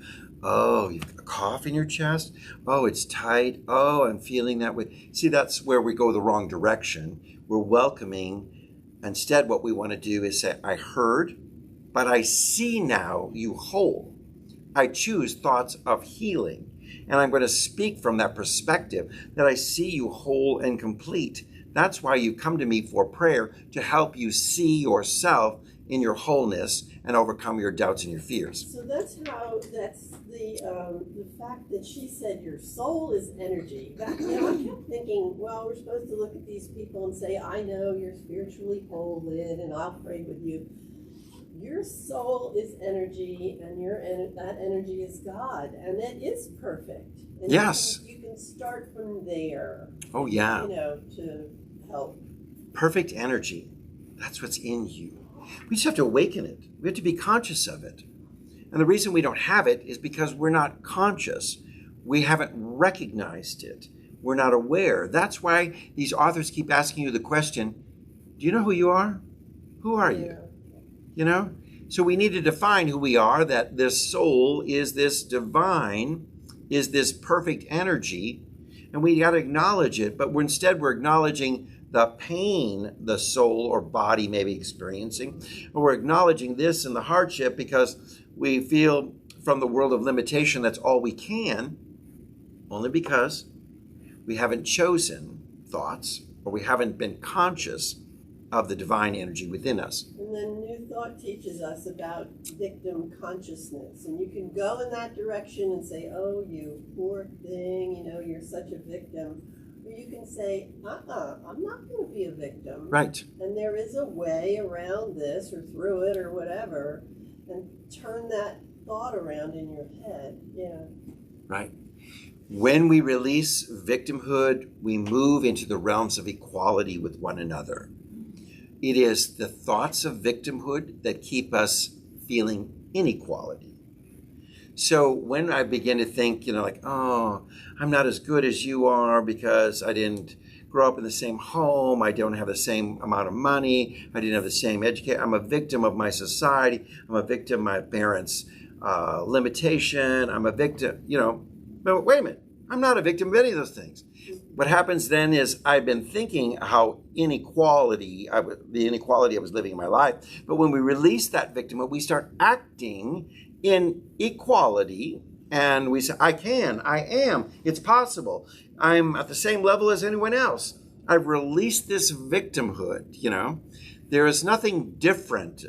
Oh, you've got a cough in your chest? Oh, it's tight. Oh, I'm feeling that way. See, that's where we go the wrong direction. We're welcoming. Instead, what we want to do is say, I heard, but I see now you whole. I choose thoughts of healing. And I'm going to speak from that perspective that I see you whole and complete. That's why you come to me for prayer, to help you see yourself in your wholeness and overcome your doubts and your fears. So that's the fact that she said your soul is energy. I kept thinking, well, we're supposed to look at these people and say, I know you're spiritually whole, Lynn, and I'll pray with you. Your soul is energy, and that energy is God, and it is perfect. And yes. You can start from there. Oh, yeah. To help. Perfect energy. That's what's in you. We just have to awaken it. We have to be conscious of it. And the reason we don't have it is because we're not conscious. We haven't recognized it. We're not aware. That's why these authors keep asking you the question, do you know who you are? Who are you? So we need to define who we are, that this soul is this divine, is this perfect energy, and we got to acknowledge it, but instead we're acknowledging the pain the soul or body may be experiencing, or we're acknowledging this and the hardship because we feel from the world of limitation that's all we can, only because we haven't chosen thoughts or we haven't been conscious of the divine energy within us. And then New Thought teaches us about victim consciousness. And you can go in that direction and say, oh, you poor thing, you're such a victim. Or you can say, I'm not going to be a victim. Right. And there is a way around this or through it or whatever, and turn that thought around in your head. Yeah. Right. When we release victimhood, we move into the realms of equality with one another. It is the thoughts of victimhood that keep us feeling inequality. So when I begin to think, oh, I'm not as good as you are because I didn't grow up in the same home, I don't have the same amount of money, I didn't have the same education, I'm a victim of my society, I'm a victim of my parents' limitation, I'm a victim, but wait a minute, I'm not a victim of any of those things. What happens then is I've been thinking how the inequality I was living in my life. But when we release that victimhood, we start acting in equality, and we say, I am, it's possible. I'm at the same level as anyone else. I've released this victimhood, There is nothing different,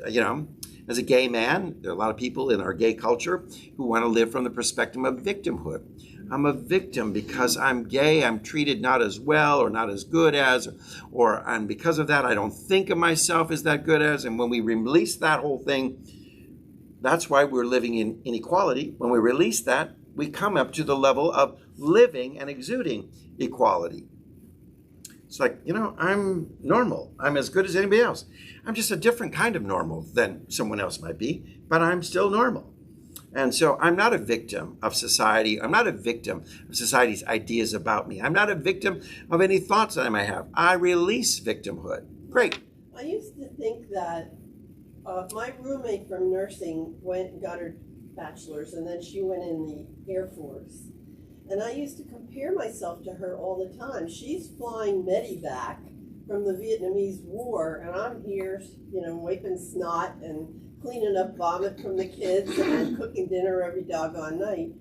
As a gay man, there are a lot of people in our gay culture who want to live from the perspective of victimhood. I'm a victim because I'm gay, I'm treated not as well or not as good as, and because of that, I don't think of myself as that good as. And when we release that whole thing, that's why we're living in inequality. When we release that, we come up to the level of living and exuding equality. It's like, I'm normal. I'm as good as anybody else. I'm just a different kind of normal than someone else might be, but I'm still normal. And so I'm not a victim of society. I'm not a victim of society's ideas about me. I'm not a victim of any thoughts that I might have. I release victimhood. Great. I used to think that my roommate from nursing got her bachelor's, and then she went in the Air Force. And I used to compare myself to her all the time. She's flying medevac from the Vietnamese War, and I'm here, wiping snot and cleaning up vomit from the kids and cooking dinner every doggone night.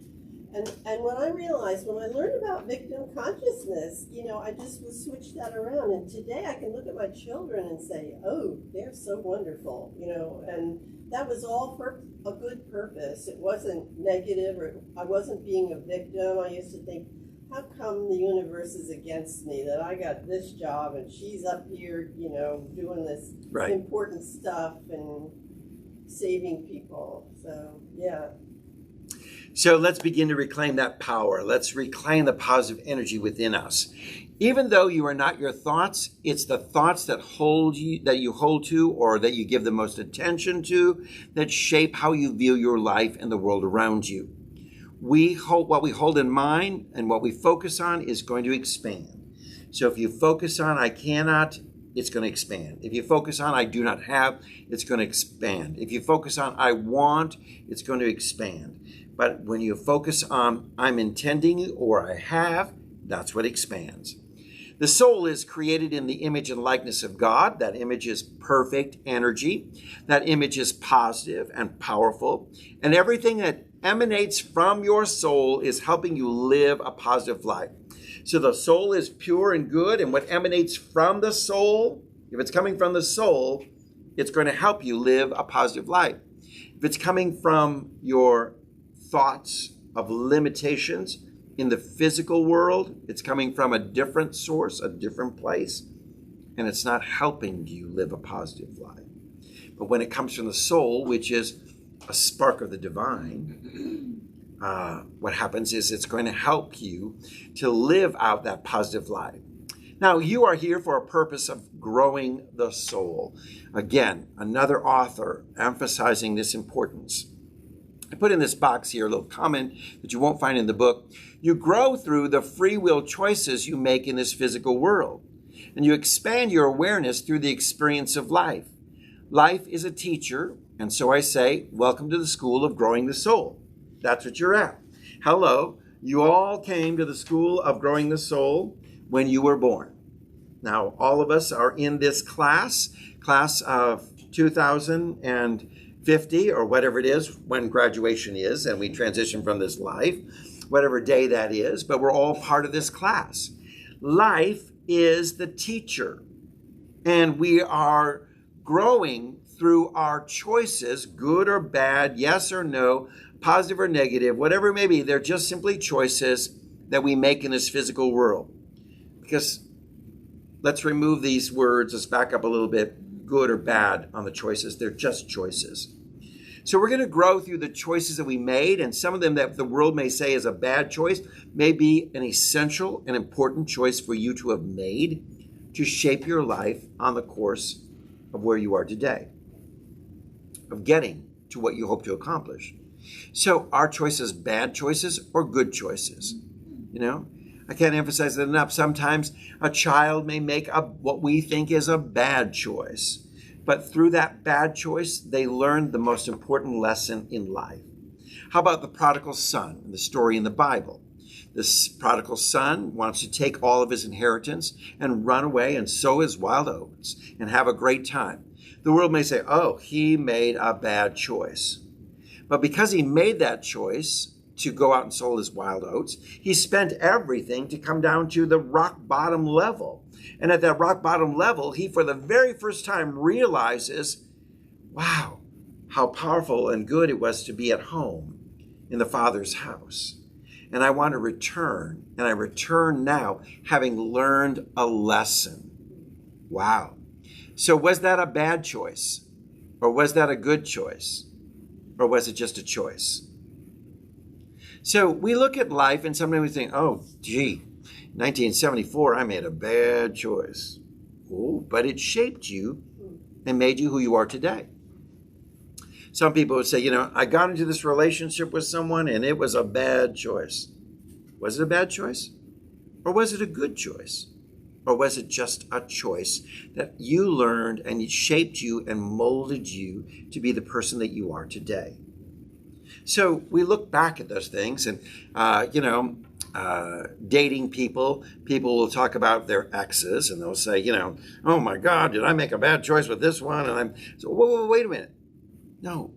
And when I learned about victim consciousness, I just was switched that around. And today I can look at my children and say, oh, they're so wonderful, and that was all for a good purpose. It wasn't negative, or I wasn't being a victim. I used to think, how come the universe is against me, that I got this job and she's up here, doing this important stuff and saving people. So, yeah. So let's begin to reclaim that power. Let's reclaim the positive energy within us. Even though you are not your thoughts, it's the thoughts that you hold to, or that you give the most attention to, that shape how you view your life and the world around you. What we hold in mind and what we focus on is going to expand. So if you focus on I cannot, it's going to expand. If you focus on I do not have, it's going to expand. If you focus on I want, it's going to expand. But when you focus on I'm intending or I have, that's what expands. The soul is created in the image and likeness of God. That image is perfect energy. That image is positive and powerful. And everything that emanates from your soul is helping you live a positive life. So the soul is pure and good, and what emanates from the soul, if it's coming from the soul, it's going to help you live a positive life. If it's coming from your thoughts of limitations in the physical world, it's coming from a different source, a different place, and it's not helping you live a positive life. But when it comes from the soul, which is a spark of the divine, what happens is it's going to help you to live out that positive life. Now, you are here for a purpose of growing the soul. Again, another author emphasizing this importance. I put in this box here a little comment that you won't find in the book. You grow through the free will choices you make in this physical world, and you expand your awareness through the experience of life. Life is a teacher, and so I say, welcome to the school of growing the soul. That's what you're at. Hello, you all came to the school of growing the soul when you were born. Now, all of us are in this class of 2050 or whatever it is when graduation is and we transition from this life, whatever day that is, but we're all part of this class. Life is the teacher, and we are growing through our choices, good or bad, yes or no, positive or negative, whatever it may be. They're just simply choices that we make in this physical world. Because let's remove these words, let's back up a little bit, good or bad on the choices. They're just choices. So we're going to grow through the choices that we made, and some of them that the world may say is a bad choice may be an essential and important choice for you to have made to shape your life on the course of where you are today, of getting to what you hope to accomplish. So are choices bad choices or good choices? I can't emphasize that enough. Sometimes a child may make what we think is a bad choice, but through that bad choice, they learn the most important lesson in life. How about the prodigal son, the story in the Bible? This prodigal son wants to take all of his inheritance and run away and sow his wild oats and have a great time. The world may say, oh, he made a bad choice. But because he made that choice to go out and sow his wild oats, he spent everything to come down to the rock bottom level. And at that rock bottom level, he for the very first time realizes, wow, how powerful and good it was to be at home in the Father's house. And I want to return, and I return now having learned a lesson. Wow. So was that a bad choice? Or was that a good choice? Or was it just a choice? So we look at life and sometimes we think, oh, gee, 1974, I made a bad choice. Oh, but it shaped you and made you who you are today. Some people would say, you know, I got into this relationship with someone and it was a bad choice. Was it a bad choice? Or was it a good choice? Or was it just a choice that you learned and it shaped you and molded you to be the person that you are today? So we look back at those things and, dating people will talk about their exes and they'll say, you know, oh my God, did I make a bad choice with this one? And whoa, wait a minute. No.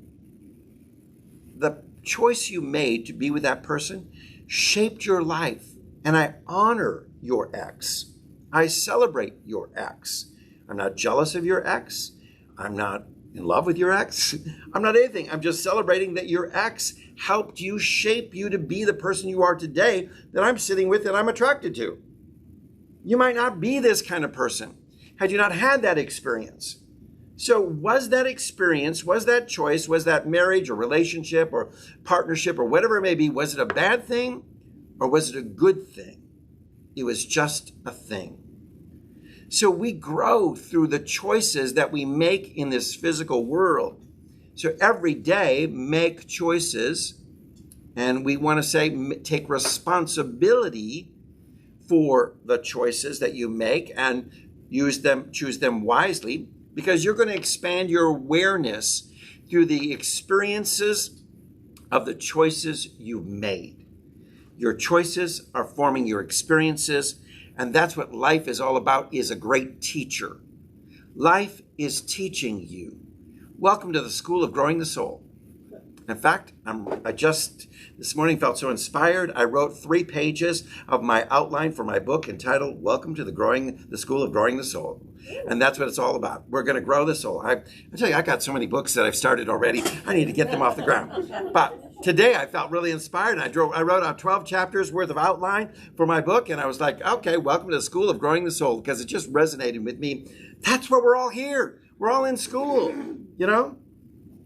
The choice you made to be with that person shaped your life. And I honor your ex. I celebrate your ex. I'm not jealous of your ex. I'm not in love with your ex. I'm not anything. I'm just celebrating that your ex helped you shape you to be the person you are today that I'm sitting with and I'm attracted to. You might not be this kind of person had you not had that experience. So was that experience, was that choice, was that marriage or relationship or partnership or whatever it may be, was it a bad thing or was it a good thing? It was just a thing. So we grow through the choices that we make in this physical world. So every day, make choices, and we want to say take responsibility for the choices that you make and choose them wisely, because you're going to expand your awareness through the experiences of the choices you've made. Your choices are forming your experiences, and that's what life is all about, is a great teacher. Life is teaching you. Welcome to the School of Growing the Soul. In fact, I just this morning felt so inspired. I wrote 3 pages of my outline for my book entitled Welcome to the School of Growing the Soul. And that's what it's all about. We're going to grow the soul. I tell you, I got so many books that I've started already. I need to get them off the ground. But today I felt really inspired. I wrote out 12 chapters worth of outline for my book. And I was like, okay, welcome to the School of Growing the Soul, because it just resonated with me. That's where we're all here. We're all in school, you know?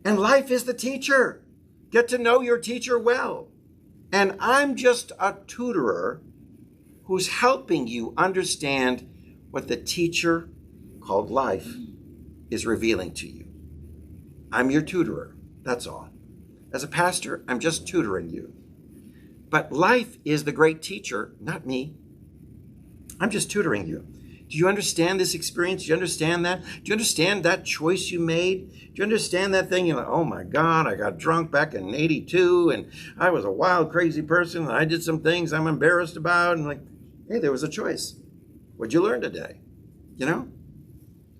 And life is the teacher. Get to know your teacher well. And I'm just a tutorer who's helping you understand what the teacher called life is revealing to you. I'm your tutorer, that's all. As a pastor, I'm just tutoring you. But life is the great teacher, not me. I'm just tutoring you. Do you understand this experience? Do you understand that? Do you understand that choice you made? Do you understand that thing? You're like, oh my God, I got drunk back in 82 and I was a wild, crazy person and I did some things I'm embarrassed about. And like, hey, there was a choice. What'd you learn today? You know?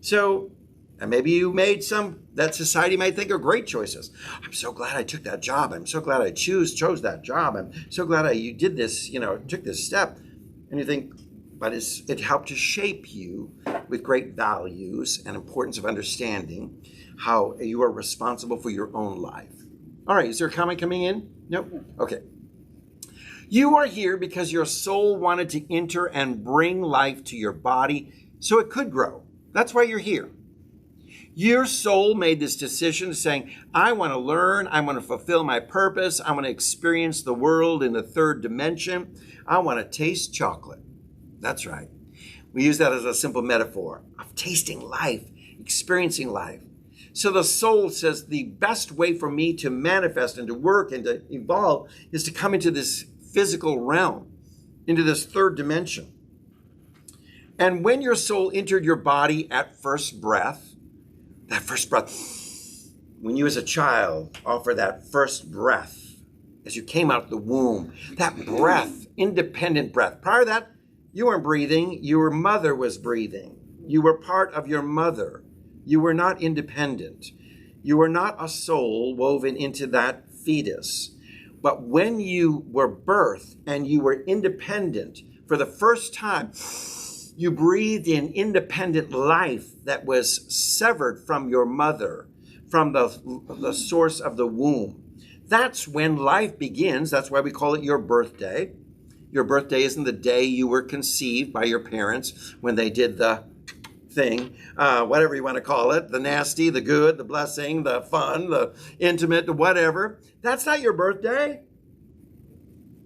So, and maybe you made some that society might think are great choices. I'm so glad I took that job. I'm so glad I chose that job. I'm so glad you did this, took this step. And you think, but it helped to shape you with great values and importance of understanding how you are responsible for your own life. All right, is there a comment coming in? Nope. Okay. You are here because your soul wanted to enter and bring life to your body so it could grow. That's why you're here. Your soul made this decision saying, I want to learn, I want to fulfill my purpose, I want to experience the world in the 3rd dimension, I want to taste chocolate. That's right. We use that as a simple metaphor of tasting life, experiencing life. So the soul says the best way for me to manifest and to work and to evolve is to come into this physical realm, into this 3rd dimension. And when your soul entered your body at first breath, that first breath, when you as a child offer that first breath, as you came out of the womb, that breath, independent breath. Prior to that, you weren't breathing, your mother was breathing. You were part of your mother. You were not independent. You were not a soul woven into that fetus. But when you were birthed and you were independent for the first time, you breathed in independent life that was severed from your mother, from the source of the womb. That's when life begins. That's why we call it your birthday. Your birthday isn't the day you were conceived by your parents when they did the thing, whatever you want to call it, the nasty, the good, the blessing, the fun, the intimate, the whatever. That's not your birthday.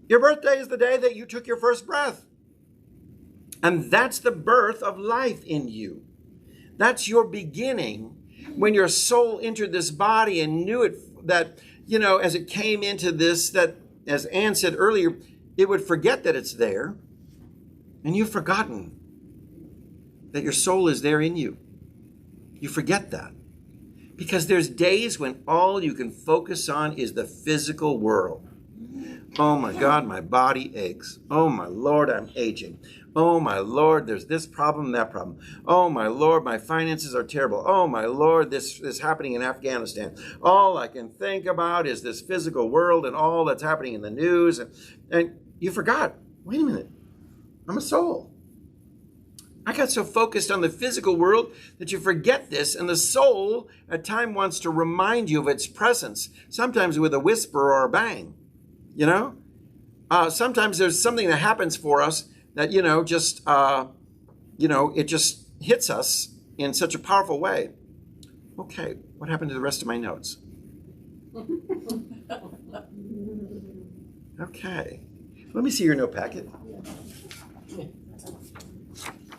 Your birthday is the day that you took your first breath. And that's the birth of life in you. That's your beginning. When your soul entered this body and knew it, that, as it came into this, that, as Anne said earlier, it would forget that it's there. And you've forgotten that your soul is there in you. You forget that. Because there's days when all you can focus on is the physical world. Oh my God, my body aches. Oh my Lord, I'm aging. Oh my Lord, there's this problem, that problem. Oh my Lord, my finances are terrible. Oh my Lord, this is happening in Afghanistan. All I can think about is this physical world and all that's happening in the news. And you forgot, wait a minute, I'm a soul. I got so focused on the physical world that you forget this, and the soul at times wants to remind you of its presence, sometimes with a whisper or a bang, Sometimes there's something that happens for us that, it just hits us in such a powerful way. Okay, what happened to the rest of my notes? Okay, let me see your note packet.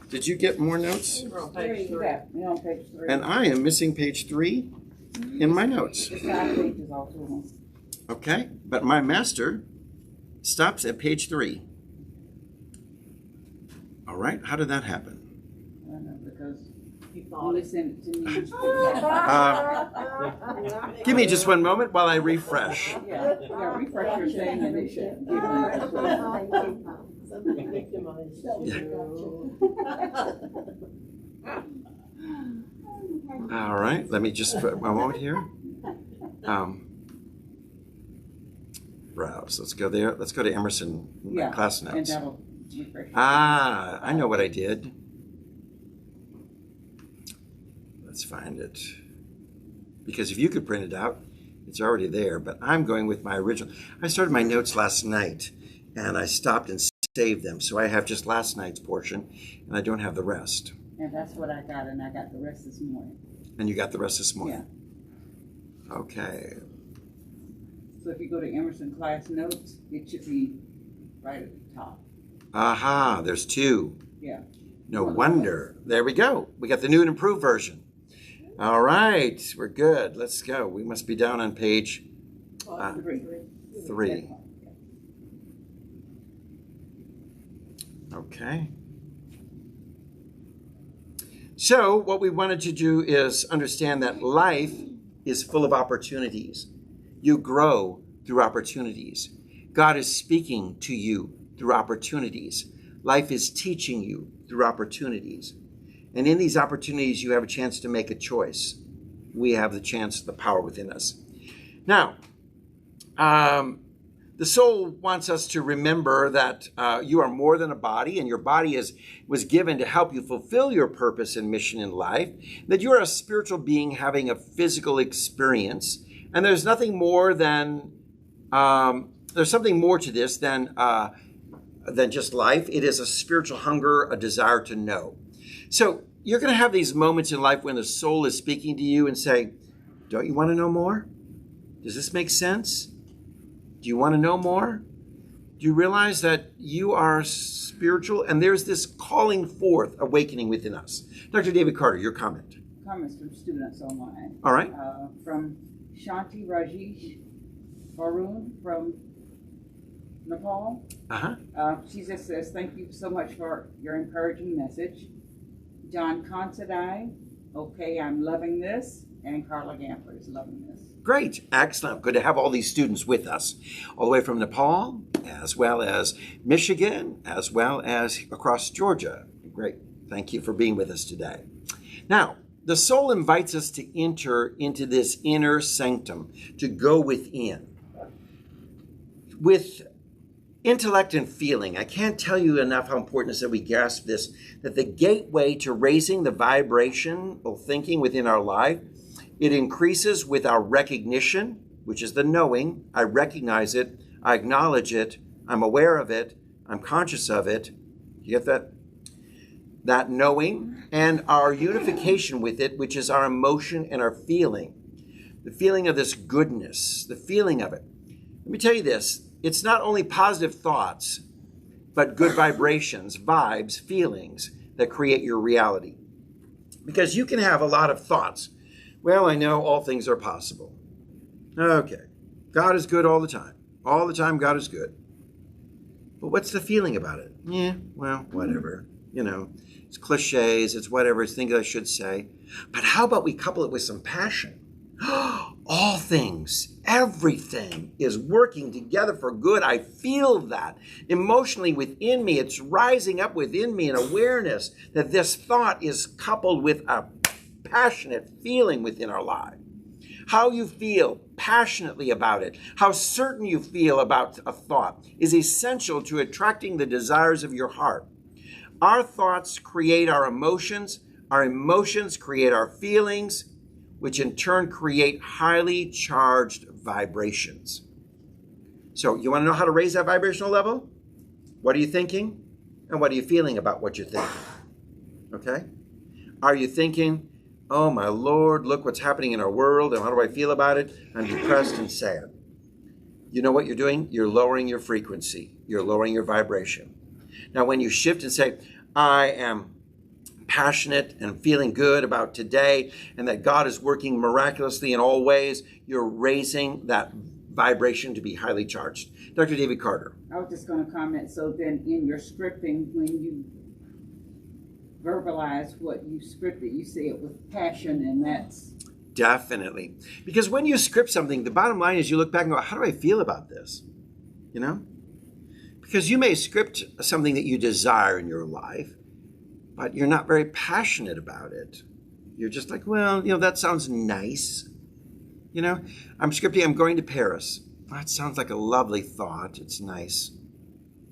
Did you get more notes? We're on page 3. Yeah, on page 3. And I am missing page 3 in my notes. The side pages also. Okay, but my master stops at page 3. All right, how did that happen? I don't know, because You you thought it. sent it to me. Give me just one moment while I refresh. Yeah, refresh your thing and it should give you this one. Somebody victimized you. All right, let me just put one moment here. Browse. Let's go there. Let's go to Emerson class And notes. that'll refresh. I know what I did. Let's find it. Because if you could print it out, it's already there. But I'm going with my original. I started my notes last night, and I stopped and saved them. So I have just last night's portion, and I don't have the rest. And that's what I got, and I got the rest this morning. And you got the rest this morning? Yeah. Okay. So if you go to Emerson class notes, it should be right at the top. Aha, there's 2. Yeah. No wonder. There we go. We got the new and improved version. All right, we're good. Let's go. We must be down on page 3. Okay. So what we wanted to do is understand that life is full of opportunities. You grow through opportunities. God is speaking to you through opportunities. Life is teaching you through opportunities. And in these opportunities, you have a chance to make a choice. We have the chance, the power within us. Now, the soul wants us to remember that you are more than a body, and your body was given to help you fulfill your purpose and mission in life, that you are a spiritual being having a physical experience, and there's nothing more than, there's something more to this than just life. It is a spiritual hunger, a desire to know. So you're going to have these moments in life when the soul is speaking to you and saying, don't you want to know more? Does this make sense? Do you want to know more? Do you realize that you are spiritual and there's this calling forth, awakening within us? Dr. David Carter, your comment. Comments from students online. All right. From Shanti Rajesh Varun from Nepal. She just says, thank you so much for your encouraging message. John Considine, okay, I'm loving this. And Carla Gampler is loving this. Great. Excellent. Good to have all these students with us, all the way from Nepal, as well as Michigan, as well as across Georgia. Great. Thank you for being with us today. Now, the soul invites us to enter into this inner sanctum, to go within. With intellect and feeling, I can't tell you enough how important it is that we grasp this, that the gateway to raising the vibration of thinking within our life It increases with our recognition, which is the knowing. I recognize it. I acknowledge it. I'm aware of it. I'm conscious of it. You get that? That knowing, and our unification with it, which is our emotion and our feeling. The feeling of this goodness, the feeling of it. Let me tell you this. It's not only positive thoughts, but good vibrations, vibes, feelings that create your reality. Because you can have a lot of thoughts. Well, I know all things are possible. Okay. God is good all the time. All the time, God is good. But what's the feeling about it? Yeah, well, whatever. You know, it's cliches, it's whatever, it's things I should say. But how about we couple it with some passion? All things, everything is working together for good. I feel that emotionally within me. It's rising up within me, an awareness that this thought is coupled with a passionate feeling within our life. How you feel passionately about it, how certain you feel about a thought is essential to attracting the desires of your heart. Our thoughts create our emotions create our feelings, which in turn create highly charged vibrations. So you want to know how to raise that vibrational level? What are you thinking? And what are you feeling about what you're thinking? Okay? Are you thinking, oh my Lord, look what's happening in our world, and how do I feel about it? I'm depressed and sad. You know what you're doing? You're lowering your frequency. You're lowering your vibration. Now, when you shift and say, I am passionate and feeling good about today, and that God is working miraculously in all ways, you're raising that vibration to be highly charged. Dr. David Carter. I was just going to comment, so then in your scripting, when you verbalize what you scripted, you say it with passion, and that's... Definitely. Because when you script something, the bottom line is you look back and go, how do I feel about this? You know? Because you may script something that you desire in your life, but you're not very passionate about it. You're just like, well, you know, that sounds nice. You know, I'm scripting, I'm going to Paris. That sounds like a lovely thought. It's nice.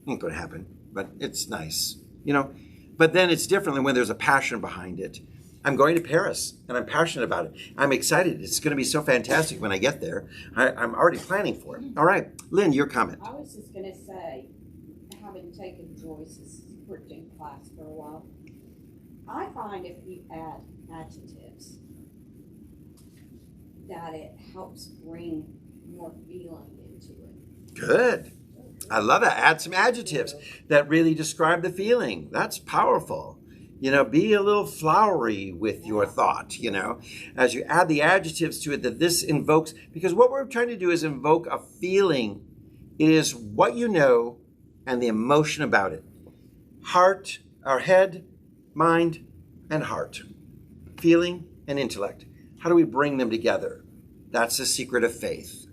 Ain't going to happen, but it's nice. You know, but then it's different when there's a passion behind it. I'm going to Paris, and I'm passionate about it. I'm excited. It's going to be so fantastic when I get there. I'm already planning for it. All right. Lynn, your comment. I was just going to say, having taken Joyce's scripting class for a while, I find if you add adjectives, that it helps bring more feeling into it. Good. I love that. Add some adjectives that really describe the feeling. That's powerful. You know, be a little flowery with your thought, you know, as you add the adjectives to it that this invokes, because what we're trying to do is invoke a feeling. It is what you know and the emotion about it. Heart, our head, mind, and heart. Feeling and intellect. How do we bring them together? That's the secret of faith.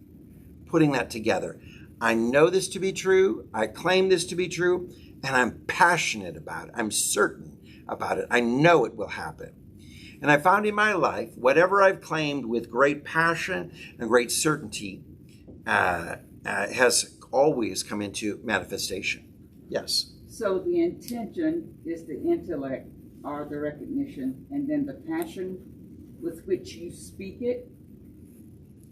Putting that together. I know this to be true. I claim this to be true. And I'm passionate about it. I'm certain about it. I know it will happen. And I found in my life, whatever I've claimed with great passion and great certainty has always come into manifestation. Yes. So the intention is the intellect or the recognition, and then the passion with which you speak it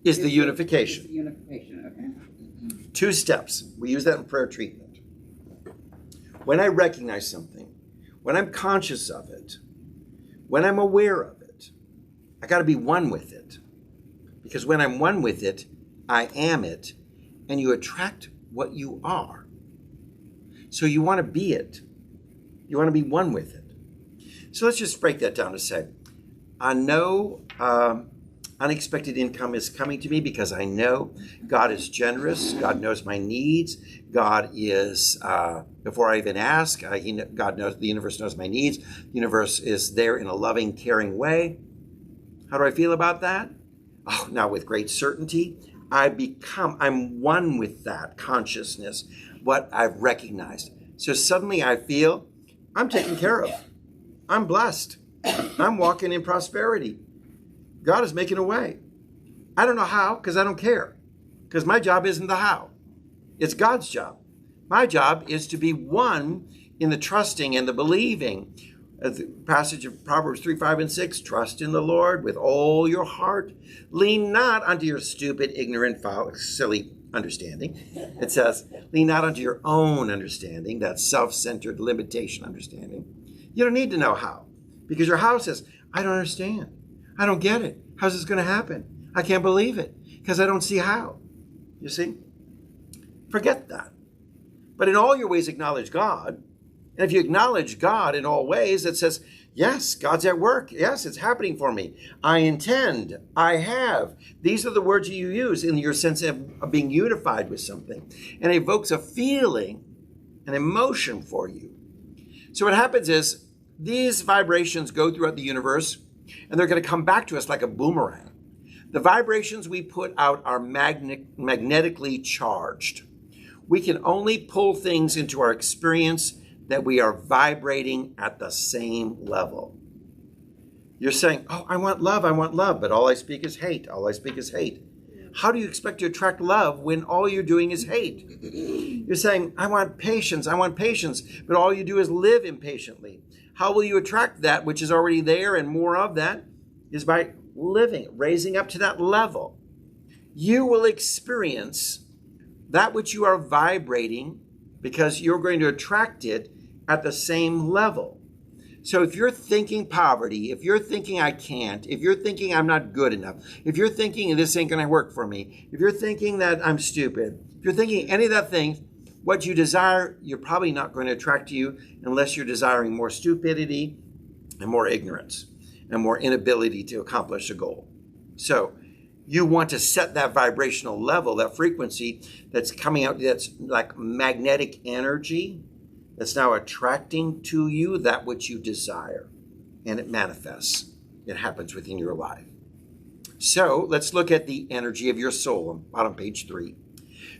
is the unification. Is the unification, okay. 2 steps. We use that in prayer treatment. When I recognize something, when I'm conscious of it, when I'm aware of it, I got to be one with it. Because when I'm one with it, I am it, and you attract what you are. So you want to be it. You want to be one with it. So let's just break that down to say, I know unexpected income is coming to me because I know God is generous. God knows my needs. God is, before I even ask, God knows, the universe knows my needs. The universe is there in a loving, caring way. How do I feel about that? Oh, now with great certainty, I'm one with that consciousness, what I've recognized. So suddenly I feel I'm taken care of. I'm blessed. I'm walking in prosperity. God is making a way. I don't know how, because I don't care. Because my job isn't the how. It's God's job. My job is to be one in the trusting and the believing The passage of Proverbs 3, 5, and 6, trust in the Lord with all your heart. Lean not unto your stupid, ignorant, foul, silly understanding. It says, lean not unto your own understanding, that self-centered limitation understanding. You don't need to know how, because your how says, I don't understand. I don't get it. How's this going to happen? I can't believe it because I don't see how. You see? Forget that. But in all your ways acknowledge God. And if you acknowledge God in all ways, it says, yes, God's at work. Yes, it's happening for me. I intend. I have. These are the words you use in your sense of being unified with something. And it evokes a feeling, an emotion for you. So what happens is these vibrations go throughout the universe, and they're going to come back to us like a boomerang. The vibrations we put out are magnetically charged. We can only pull things into our experience that we are vibrating at the same level. You're saying, oh, I want love, but all I speak is hate. All I speak is hate. How do you expect to attract love when all you're doing is hate? You're saying, I want patience, but all you do is live impatiently. How will you attract that which is already there, and more of that is by living, raising up to that level. You will experience that which you are vibrating because you're going to attract it at the same level. So if you're thinking poverty, if you're thinking I can't, if you're thinking I'm not good enough, if you're thinking this ain't going to work for me, if you're thinking that I'm stupid, if you're thinking any of that thing, what you desire, you're probably not going to attract to you unless you're desiring more stupidity and more ignorance and more inability to accomplish a goal. So you want to set that vibrational level, that frequency that's coming out, that's like magnetic energy, that's now attracting to you that which you desire, and it manifests. It happens within your life. So let's look at the energy of your soul on bottom page 3.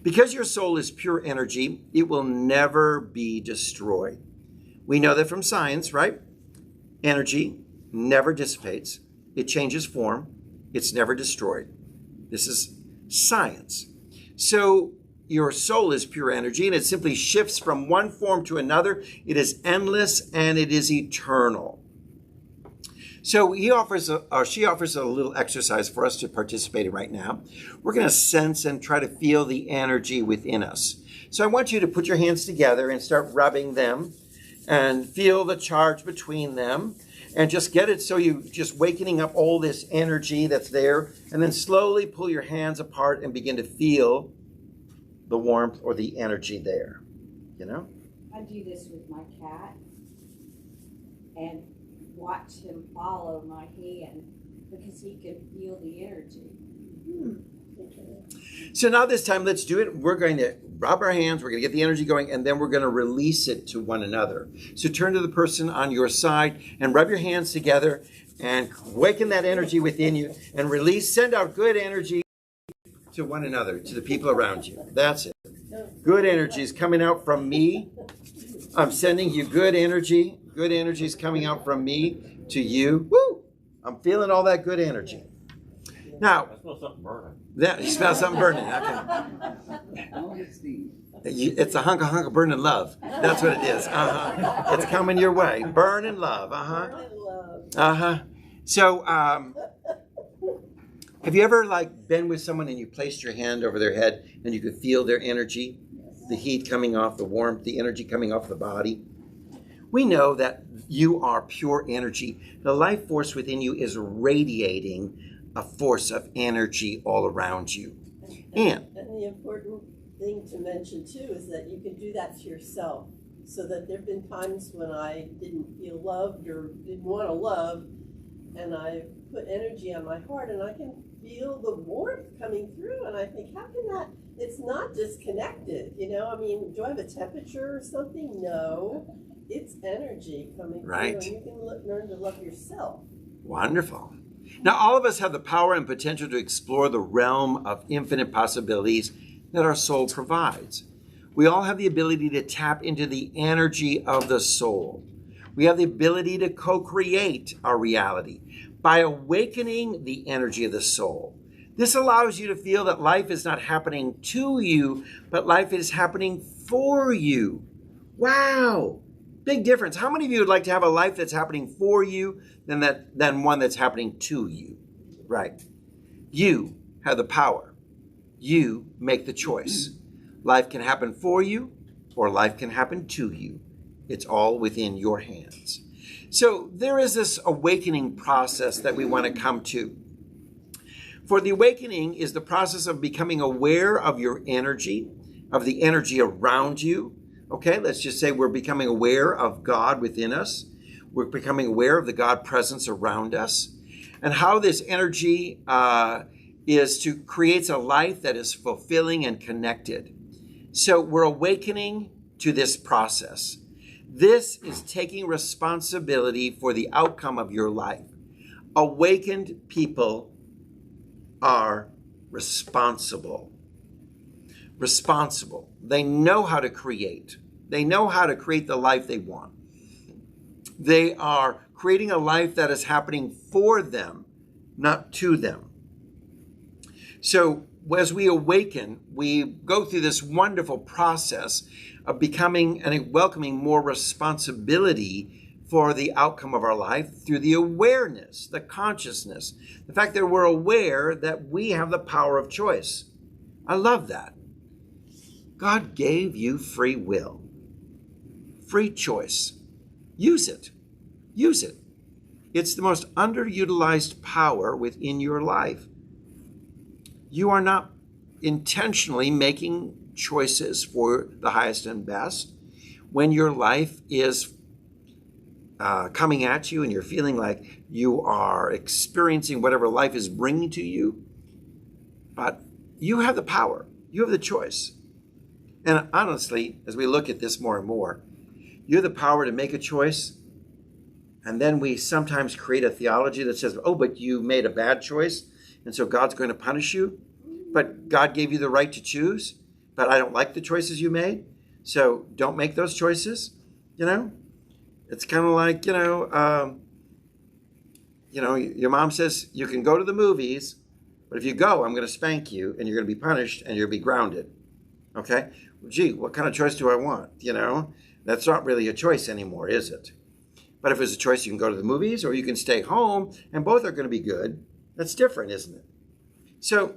Because your soul is pure energy, it will never be destroyed. We know that from science, right? Energy never dissipates. It changes form. It's never destroyed. This is science. So your soul is pure energy, and it simply shifts from one form to another. It is endless and it is eternal. So she offers a little exercise for us to participate in right now. We're going to sense and try to feel the energy within us. So I want you to put your hands together and start rubbing them and feel the charge between them. And just get it so you just wakening up all this energy that's there, and then slowly pull your hands apart and begin to feel the warmth or the energy there, you know? I do this with my cat and watch him follow my hand because he can feel the energy. So now this time, let's do it. We're going to rub our hands, we're going to get the energy going, and then we're going to release it to one another. So turn to the person on your side and rub your hands together and waken that energy within you and release, send out good energy to one another, to the people around you. That's it. Good energy is coming out from me. I'm sending you good energy. Good energy is coming out from me to you. Woo! I'm feeling all that good energy. Now, I smell something burning. Yeah, you smell something burning. Okay. It's a hunk of burning love. That's what it is. It's coming your way. Burning love. So, have you ever been with someone and you placed your hand over their head and you could feel their energy, the heat coming off, the warmth, the energy coming off the body? We know that you are pure energy. The life force within you is radiating a force of energy all around you. And the important thing to mention too is that you can do that to yourself. So that there have been times when I didn't feel loved or didn't want to love, and I put energy on my heart and I can feel the warmth coming through, and I think, how can that, it's not disconnected, you know? I mean, do I have a temperature or something? No, it's energy coming right through, and you can learn to love yourself. Wonderful. Now, all of us have the power and potential to explore the realm of infinite possibilities that our soul provides. We all have the ability to tap into the energy of the soul. We have the ability to co-create our reality by awakening the energy of the soul. This allows you to feel that life is not happening to you, but life is happening for you. Wow! Big difference. How many of you would like to have a life that's happening for you than one that's happening to you? Right. You have the power. You make the choice. Life can happen for you or life can happen to you. It's all within your hands. So there is this awakening process that we want to come to. For the awakening is the process of becoming aware of your energy, of the energy around you. Okay, let's just say we're becoming aware of God within us. We're becoming aware of the God presence around us and how this energy creates a life that is fulfilling and connected. So we're awakening to this process. This is taking responsibility for the outcome of your life. Awakened people are responsible. Responsible. They know how to create. They know how to create the life they want. They are creating a life that is happening for them, not to them. So as we awaken, we go through this wonderful process of becoming and welcoming more responsibility for the outcome of our life through the awareness, the consciousness, the fact that we're aware that we have the power of choice. I love that. God gave you free will, free choice. Use it. Use it. It's the most underutilized power within your life. You are not intentionally making choices for the highest and best when your life is coming at you and you're feeling like you are experiencing whatever life is bringing to you. But you have the power. You have the choice. And honestly, as we look at this more and more, you have the power to make a choice. And then we sometimes create a theology that says, oh, but you made a bad choice, and so God's going to punish you. But God gave you the right to choose. But I don't like the choices you made, so don't make those choices. It's kind of like, your mom says you can go to the movies, but if you go, I'm going to spank you, and you're going to be punished, and you'll be grounded. Okay? Well, gee, what kind of choice do I want? That's not really a choice anymore, is it? But if it's a choice, you can go to the movies, or you can stay home, and both are going to be good. That's different, isn't it? So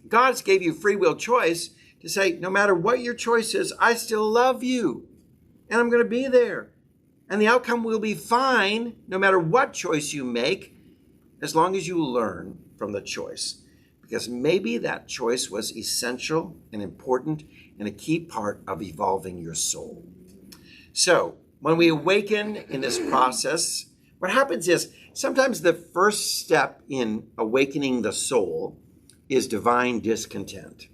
God's gave you free will choice to say, no matter what your choice is, I still love you, and I'm going to be there. And the outcome will be fine, no matter what choice you make, as long as you learn from the choice. Because maybe that choice was essential and important and a key part of evolving your soul. So when we awaken in this process, what happens is sometimes the first step in awakening the soul is divine discontent.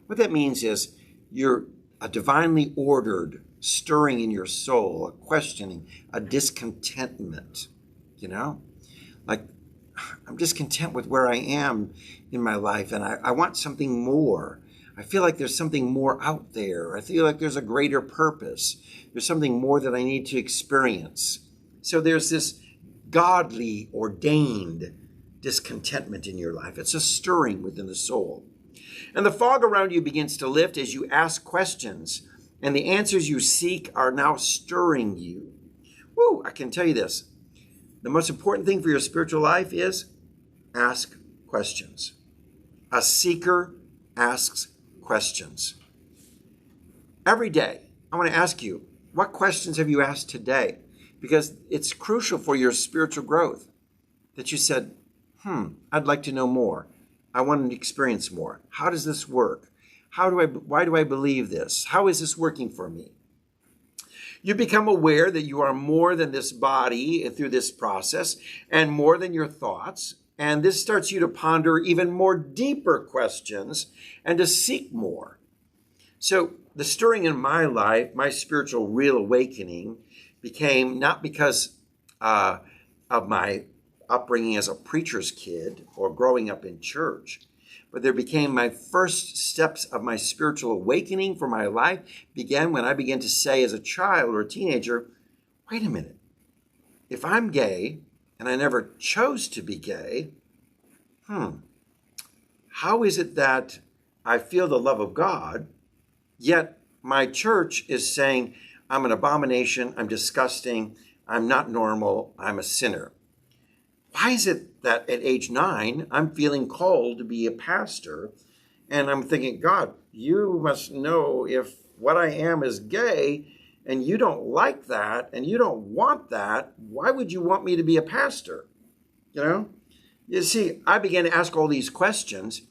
What that means is you're a divinely ordered stirring in your soul, a questioning, a discontentment, like I'm discontent with where I am in my life and I want something more. I feel like there's something more out there. I feel like there's a greater purpose. There's something more that I need to experience. So there's this godly ordained discontentment in your life. It's a stirring within the soul. And the fog around you begins to lift as you ask questions, and the answers you seek are now stirring you. Woo, I can tell you this. The most important thing for your spiritual life is ask questions. A seeker asks questions. Every day, I want to ask you, what questions have you asked today? Because it's crucial for your spiritual growth that you said, I'd like to know more. I want to experience more. How does this work? Why do I believe this? How is this working for me? You become aware that you are more than this body through this process and more than your thoughts. And this starts you to ponder even more deeper questions and to seek more. So the stirring in my life, my spiritual real awakening, became not because of my upbringing as a preacher's kid or growing up in church, but there became my first steps of my spiritual awakening for my life began when I began to say as a child or a teenager, wait a minute, if I'm gay and I never chose to be gay, how is it that I feel the love of God, yet my church is saying I'm an abomination. I'm disgusting. I'm not normal. I'm a sinner. Why is it that at age 9, I'm feeling called to be a pastor? And I'm thinking, God, you must know if what I am is gay and you don't like that and you don't want that. Why would you want me to be a pastor? You know? You see, I began to ask all these questions,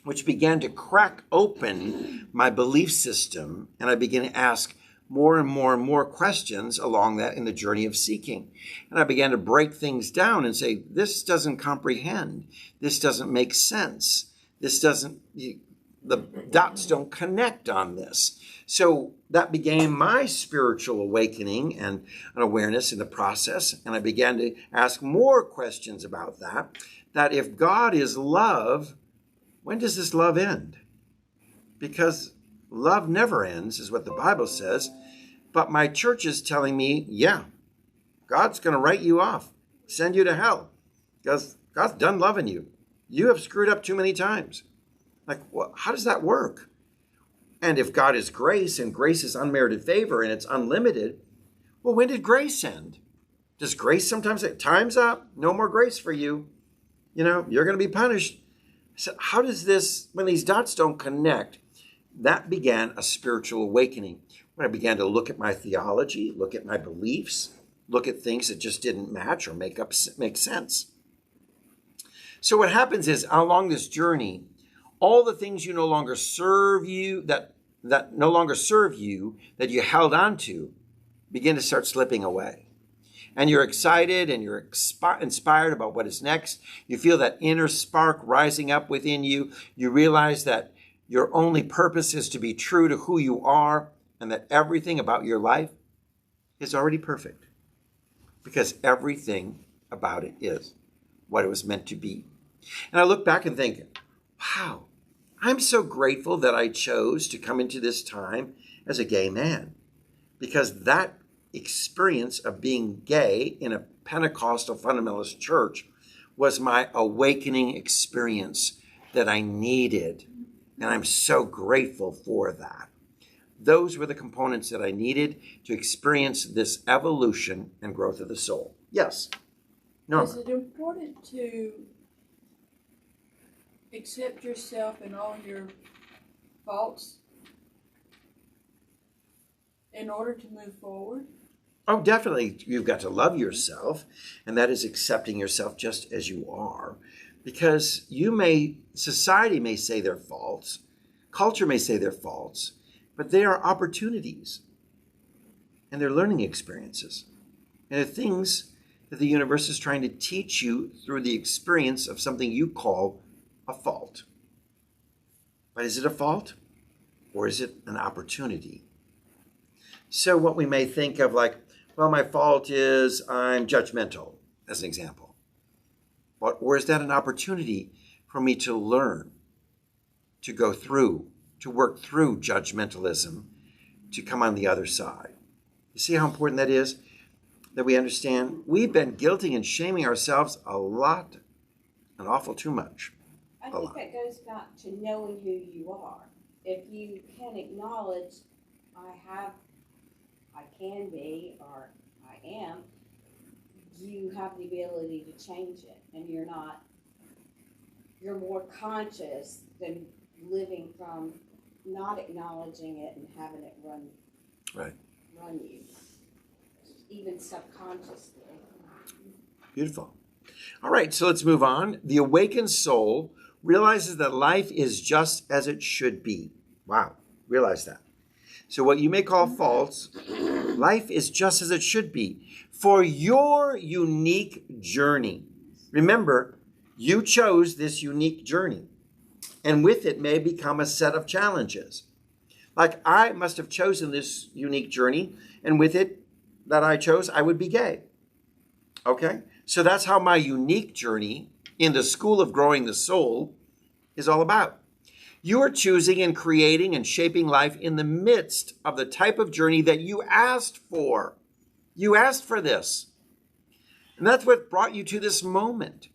which began to crack open my belief system. And I began to ask more and more and more questions along that in the journey of seeking. And I began to break things down and say, this doesn't comprehend. This doesn't make sense. This doesn't, the dots don't connect on this. So that began my spiritual awakening and an awareness in the process. And I began to ask more questions about that if God is love, when does this love end? Because love never ends, is what the Bible says. But my church is telling me, yeah, God's going to write you off, send you to hell, because God's done loving you. You have screwed up too many times. Like, well, how does that work? And if God is grace and grace is unmerited favor and it's unlimited, well, when did grace end? Does grace sometimes say, time's up, no more grace for you? You know, you're going to be punished. So how does this, when these dots don't connect, that began a spiritual awakening. When I began to look at my theology, look at my beliefs, look at things that just didn't match or make sense. So what happens is along this journey, all the things you no longer serve you, that no longer serve you, that you held on to, begin to start slipping away. And you're excited and you're inspired about what is next. You feel that inner spark rising up within you. You realize that your only purpose is to be true to who you are and that everything about your life is already perfect because everything about it is what it was meant to be. And I look back and think, wow, I'm so grateful that I chose to come into this time as a gay man because that experience of being gay in a Pentecostal fundamentalist church was my awakening experience that I needed. And I'm so grateful for that. Those were the components that I needed to experience this evolution and growth of the soul. Yes. No. Is it important to accept yourself and all your faults in order to move forward? Oh, definitely. You've got to love yourself, and that is accepting yourself just as you are. Because society may say they're faults, culture may say they're faults, but they are opportunities, and they're learning experiences, and they're things that the universe is trying to teach you through the experience of something you call a fault. But is it a fault, or is it an opportunity? So what we may think of like, well, my fault is I'm judgmental, as an example. Or is that an opportunity for me to learn, to go through, to work through judgmentalism, to come on the other side? You see how important that is? That we understand we've been guilting and shaming ourselves a lot, an awful too much. I think that goes back to knowing who you are. If you can acknowledge, I can be, or I am, you have the ability to change it. And you're more conscious than living from not acknowledging it and having it run you, even subconsciously. Beautiful. All right, so let's move on. The awakened soul realizes that life is just as it should be. Wow, realize that. So what you may call faults, life is just as it should be. For your unique journey. Remember, you chose this unique journey. And with it may become a set of challenges. Like I must have chosen this unique journey, and with it that I chose, I would be gay. Okay? So that's how my unique journey in the school of growing the soul is all about. You are choosing and creating and shaping life in the midst of the type of journey that you asked for. You asked for this. And that's what brought you to this moment.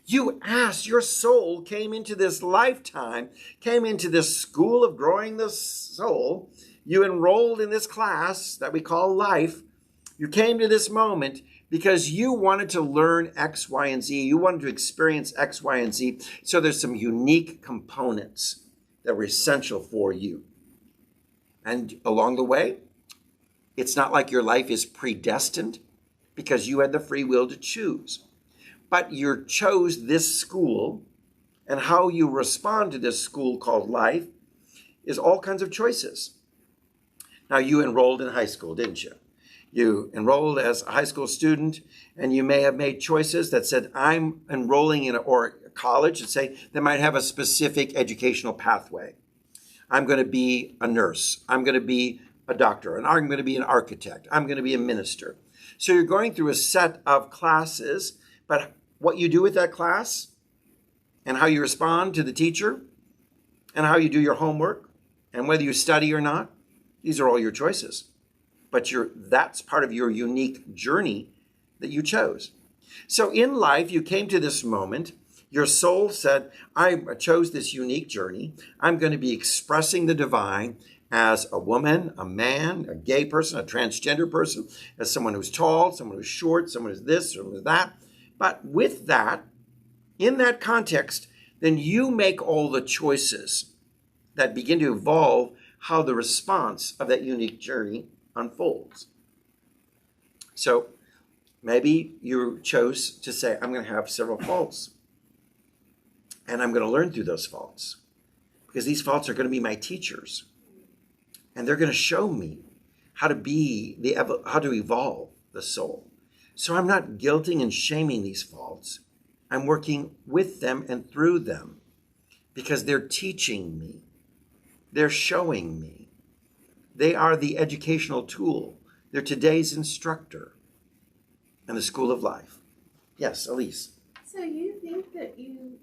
You asked, your soul came into this lifetime, came into this school of growing the soul, You enrolled in this class that we call life. You came to this moment because you wanted to learn X, Y, and Z. You wanted to experience X, Y, and Z. So there's some unique components that were essential for you. And along the way, it's not like your life is predestined because you had the free will to choose. But you chose this school, and how you respond to this school called life is all kinds of choices. Now, you enrolled in high school, didn't you? You enrolled as a high school student, and you may have made choices that said, I'm enrolling in a college, and say they might have a specific educational pathway. I'm going to be a nurse. I'm going to be a doctor, and I'm going to be an architect. I'm going to be a minister. So you're going through a set of classes, but what you do with that class and how you respond to the teacher and how you do your homework and whether you study or not, these are all your choices. But that's part of your unique journey that you chose. So in life, you came to this moment. Your soul said, I chose this unique journey. I'm going to be expressing the divine as a woman, a man, a gay person, a transgender person, as someone who's tall, someone who's short, someone who's this, someone who's that. But with that, in that context, then you make all the choices that begin to evolve how the response of that unique journey unfolds. So maybe you chose to say, I'm going to have several faults, and I'm going to learn through those faults, because these faults are going to be my teachers, and they're going to show me how to evolve the soul. So I'm not guilting and shaming these faults. I'm working with them and through them because they're teaching me. They're showing me. They are the educational tool. They're today's instructor in the school of life. Yes, Elise. So you think that you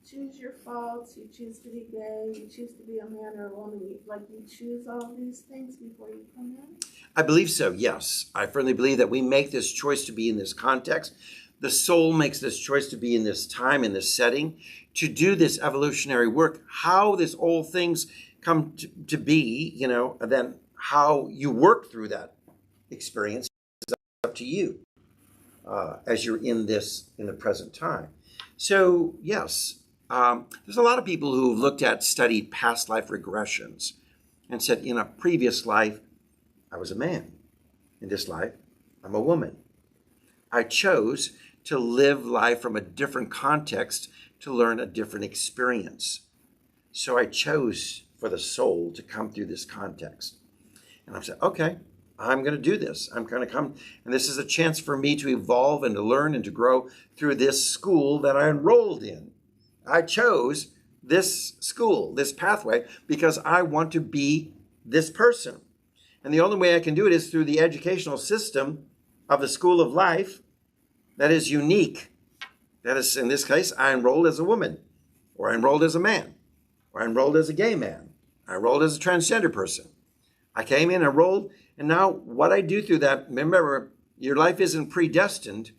choose your faults, you choose to be gay, you choose to be a man or a woman, you choose all these things before you come in? I believe so, yes. I firmly believe that we make this choice to be in this context. The soul makes this choice to be in this time, in this setting, to do this evolutionary work. How this all things come to be, then how you work through that experience is up to you as you're in the present time. So, yes, there's a lot of people who've studied past life regressions and said, in a previous life, I was a man. In this life, I'm a woman. I chose to live life from a different context to learn a different experience. So I chose for the soul to come through this context. And I said, okay, I'm going to do this. I'm going to come. And this is a chance for me to evolve and to learn and to grow through this school that I enrolled in. I chose this school, this pathway, because I want to be this person. And the only way I can do it is through the educational system of the school of life that is unique. That is, in this case, I enrolled as a woman, or I enrolled as a man, or I enrolled as a gay man, I enrolled as a transgender person. I came in, enrolled, and now what I do through that, remember, your life isn't predestined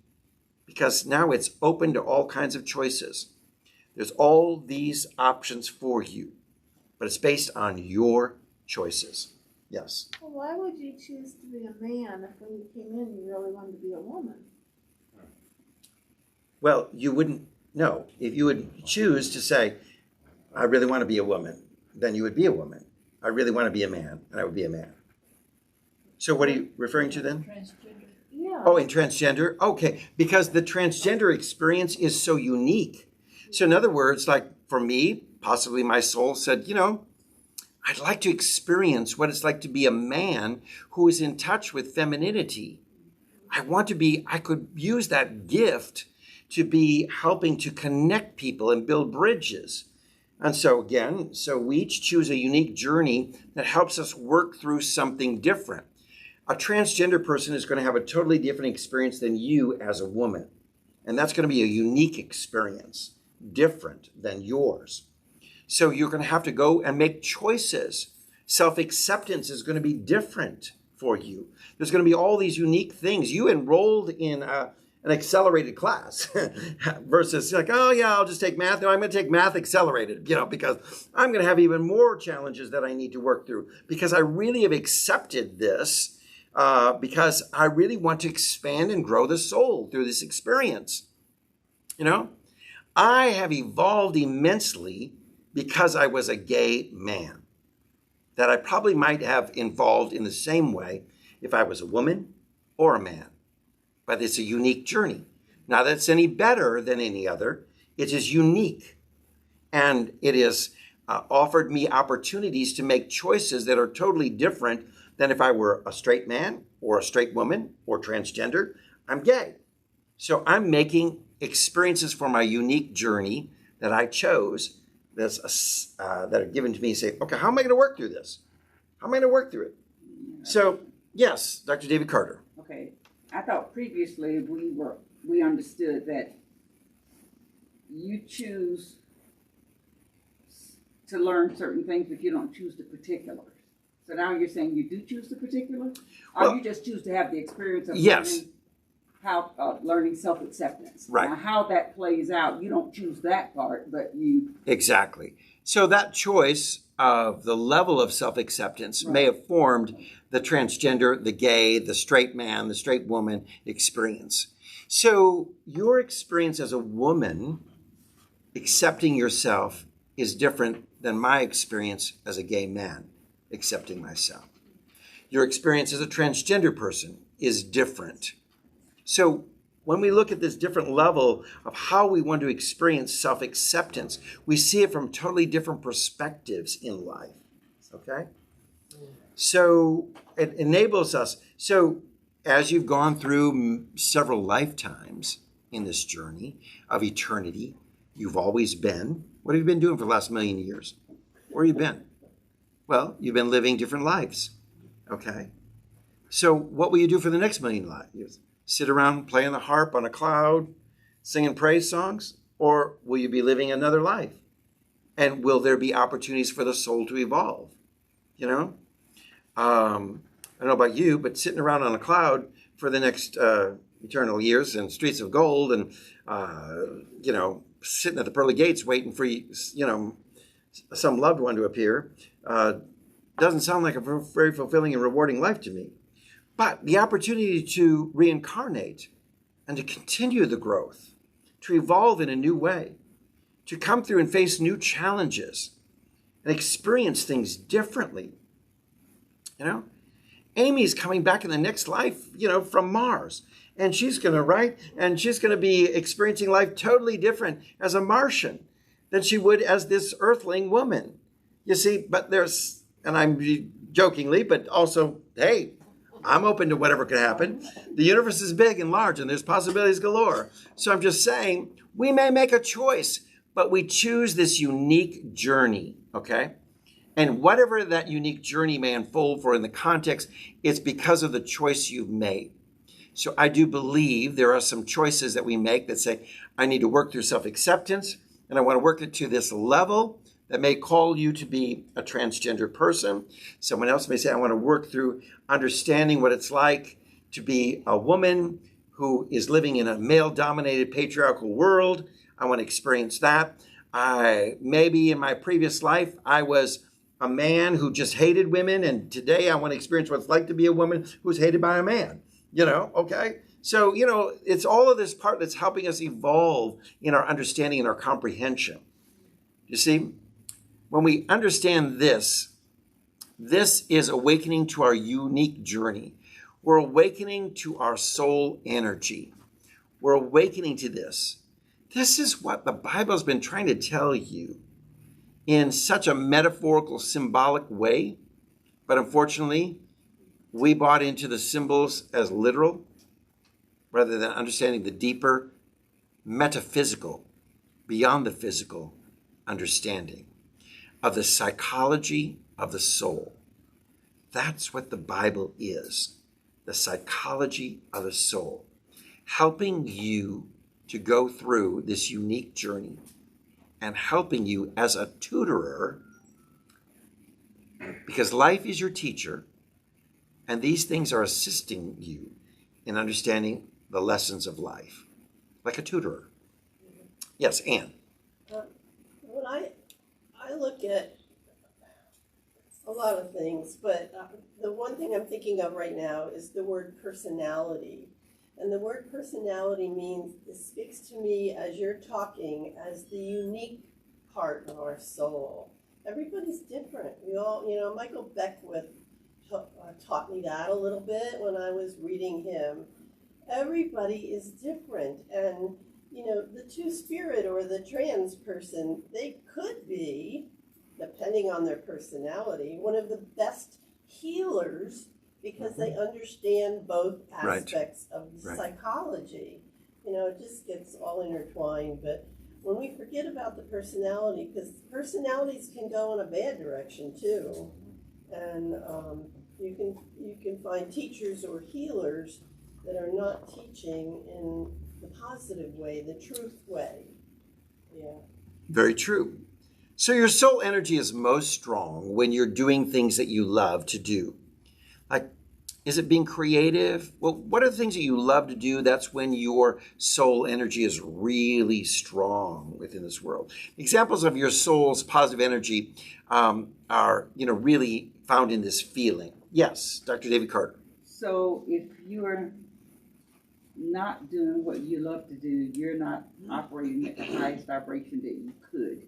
because now it's open to all kinds of choices. There's all these options for you, but it's based on your choices. Yes. Well, why would you choose to be a man if when you came in you really wanted to be a woman? Well, you wouldn't know. If you would choose to say, I really want to be a woman, then you would be a woman. I really want to be a man, and I would be a man. So what are you referring to then? Transgender. Yeah. Oh, in transgender? Okay, because the transgender experience is so unique. So in other words, like for me, possibly my soul said, I'd like to experience what it's like to be a man who is in touch with femininity. I could use that gift to be helping to connect people and build bridges. And so again, we each choose a unique journey that helps us work through something different. A transgender person is going to have a totally different experience than you as a woman. And that's going to be a unique experience, different than yours. So you're going to have to go and make choices. Self-acceptance is going to be different for you. There's going to be all these unique things. You enrolled in an accelerated class versus like, oh yeah, I'll just take math. No, I'm going to take math accelerated, because I'm going to have even more challenges that I need to work through, because I really have accepted this because I really want to expand and grow the soul through this experience. I have evolved immensely because I was a gay man, that I probably might have evolved in the same way if I was a woman or a man. But it's a unique journey. Not that it's any better than any other. It is unique. And it has offered me opportunities to make choices that are totally different than if I were a straight man or a straight woman or transgender. I'm gay. So I'm making experiences for my unique journey that I chose that are given to me, say, okay, how am I going to work through this? How am I going to work through it? So, yes, Dr. David Carter. Okay. I thought previously we understood that you choose to learn certain things, but you don't choose the particulars. So now you're saying you do choose the particulars, or you just choose to have the experience of learning self-acceptance. Right. Now, how that plays out, you don't choose that part, but you... Exactly. So that choice of the level of self-acceptance may have formed the transgender, the gay, the straight man, the straight woman experience. So your experience as a woman accepting yourself is different than my experience as a gay man accepting myself. Your experience as a transgender person is different. So when we look at this different level of how we want to experience self-acceptance, we see it from totally different perspectives in life, okay? So it enables us. So as you've gone through several lifetimes in this journey of eternity, you've always been, what have you been doing for the last million years? Where have you been? Well, you've been living different lives, okay? So what will you do for the next million years? Sit around playing the harp on a cloud, singing praise songs? Or will you be living another life? And will there be opportunities for the soul to evolve? I don't know about you, but sitting around on a cloud for the next eternal years in streets of gold and, sitting at the pearly gates waiting for, some loved one to appear, doesn't sound like a very fulfilling and rewarding life to me. But the opportunity to reincarnate and to continue the growth, to evolve in a new way, to come through and face new challenges and experience things differently. Amy's coming back in the next life, from Mars. And she's going to be experiencing life totally different as a Martian than she would as this earthling woman. You see, but and I'm jokingly, but also, hey, I'm open to whatever could happen. The universe is big and large, and there's possibilities galore. So I'm just saying, we may make a choice, but we choose this unique journey, okay? And whatever that unique journey may unfold for in the context, it's because of the choice you've made. So I do believe there are some choices that we make that say, I need to work through self-acceptance, and I want to work it to this level that may call you to be a transgender person. Someone else may say, I want to work through understanding what it's like to be a woman who is living in a male-dominated patriarchal world. I want to experience that. Maybe in my previous life, I was a man who just hated women, and today I want to experience what it's like to be a woman who's hated by a man. Okay? So, it's all of this part that's helping us evolve in our understanding and our comprehension. You see, when we understand this is awakening to our unique journey. We're awakening to our soul energy. We're awakening to this. This is what the Bible's been trying to tell you in such a metaphorical, symbolic way. But unfortunately, we bought into the symbols as literal rather than understanding the deeper metaphysical, beyond the physical understanding of the psychology of the soul. That's what the Bible is, the psychology of the soul, helping you to go through this unique journey and helping you as a tutorer, because life is your teacher, and these things are assisting you in understanding the lessons of life, like a tutorer. Yes, Anne. When I look at a lot of things, but the one thing I'm thinking of right now is the word personality. And the word personality means, it speaks to me as you're talking, as the unique part of our soul. Everybody's different. We all, Michael Beckwith taught me that a little bit when I was reading him. Everybody is different. And, the two-spirit or the trans person, they could be, depending on their personality, one of the best healers because they understand both aspects of psychology. It just gets all intertwined. But when we forget about the personality, because personalities can go in a bad direction too, and you can find teachers or healers that are not teaching in the positive way, the truth way. Yeah. Very true. So your soul energy is most strong when you're doing things that you love to do. Like, is it being creative? Well, what are the things that you love to do? That's when your soul energy is really strong within this world. Examples of your soul's positive energy are, really found in this feeling. Yes, Dr. David Carter. So if you're not doing what you love to do, you're not operating at the highest vibration that you could.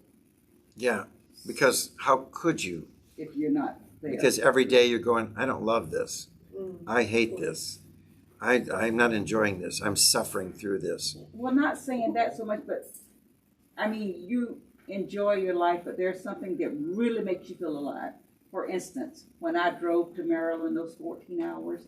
Yeah, because how could you? If you're not there. Because every day you're going, I don't love this. I hate this. I'm not enjoying this. I'm suffering through this. Well, not saying that so much, but you enjoy your life, but there's something that really makes you feel alive. For instance, when I drove to Maryland those 14 hours,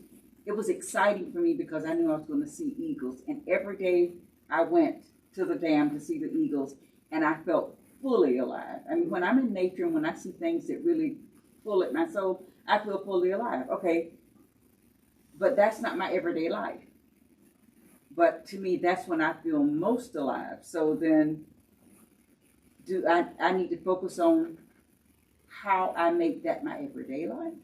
it was exciting for me because I knew I was going to see eagles. And every day I went to the dam to see the eagles, and I felt fully alive. When I'm in nature and when I see things that really pull at my soul, I feel fully alive. Okay, but that's not my everyday life. But to me, that's when I feel most alive. So then, do I need to focus on how I make that my everyday life?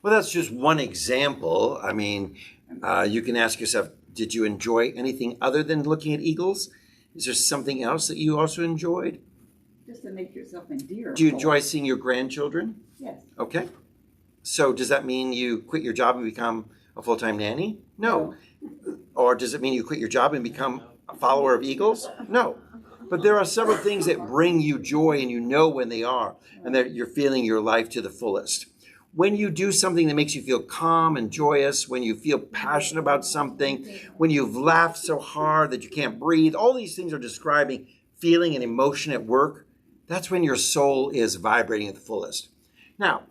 Well, that's just one example. You can ask yourself, did you enjoy anything other than looking at eagles? Is there something else that you also enjoyed? Just to make yourself endear. Do you enjoy seeing your grandchildren? Yes. Okay. So does that mean you quit your job and become a full-time nanny? No. Or does it mean you quit your job and become a follower of eagles? No. But there are several things that bring you joy, and you know when they are, and that you're feeling your life to the fullest. When you do something that makes you feel calm and joyous, when you feel passionate about something, when you've laughed so hard that you can't breathe, all these things are describing feeling and emotion at work. That's when your soul is vibrating at the fullest. Now,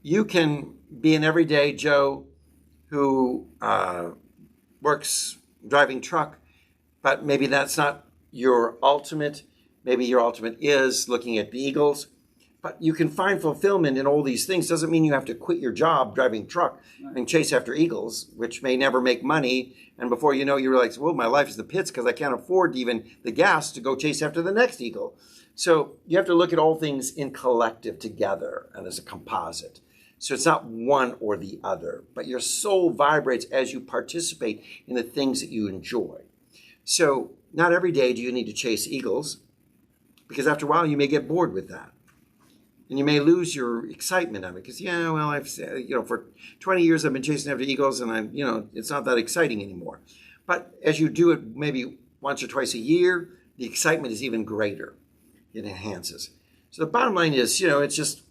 you can be an everyday Joe who works driving truck, but maybe that's not your ultimate. Maybe your ultimate is looking at the eagles. But you can find fulfillment in all these things. Doesn't mean you have to quit your job driving truck and chase after eagles, which may never make money. And before you know, you realize, well, my life is the pits because I can't afford even the gas to go chase after the next eagle. So you have to look at all things in collective together and as a composite. So it's not one or the other, but your soul vibrates as you participate in the things that you enjoy. So not every day do you need to chase eagles, because after a while you may get bored with that. And you may lose your excitement of it because, I've for 20 years I've been chasing after eagles, and it's not that exciting anymore. But as you do it maybe once or twice a year, the excitement is even greater. It enhances. So the bottom line is, it's just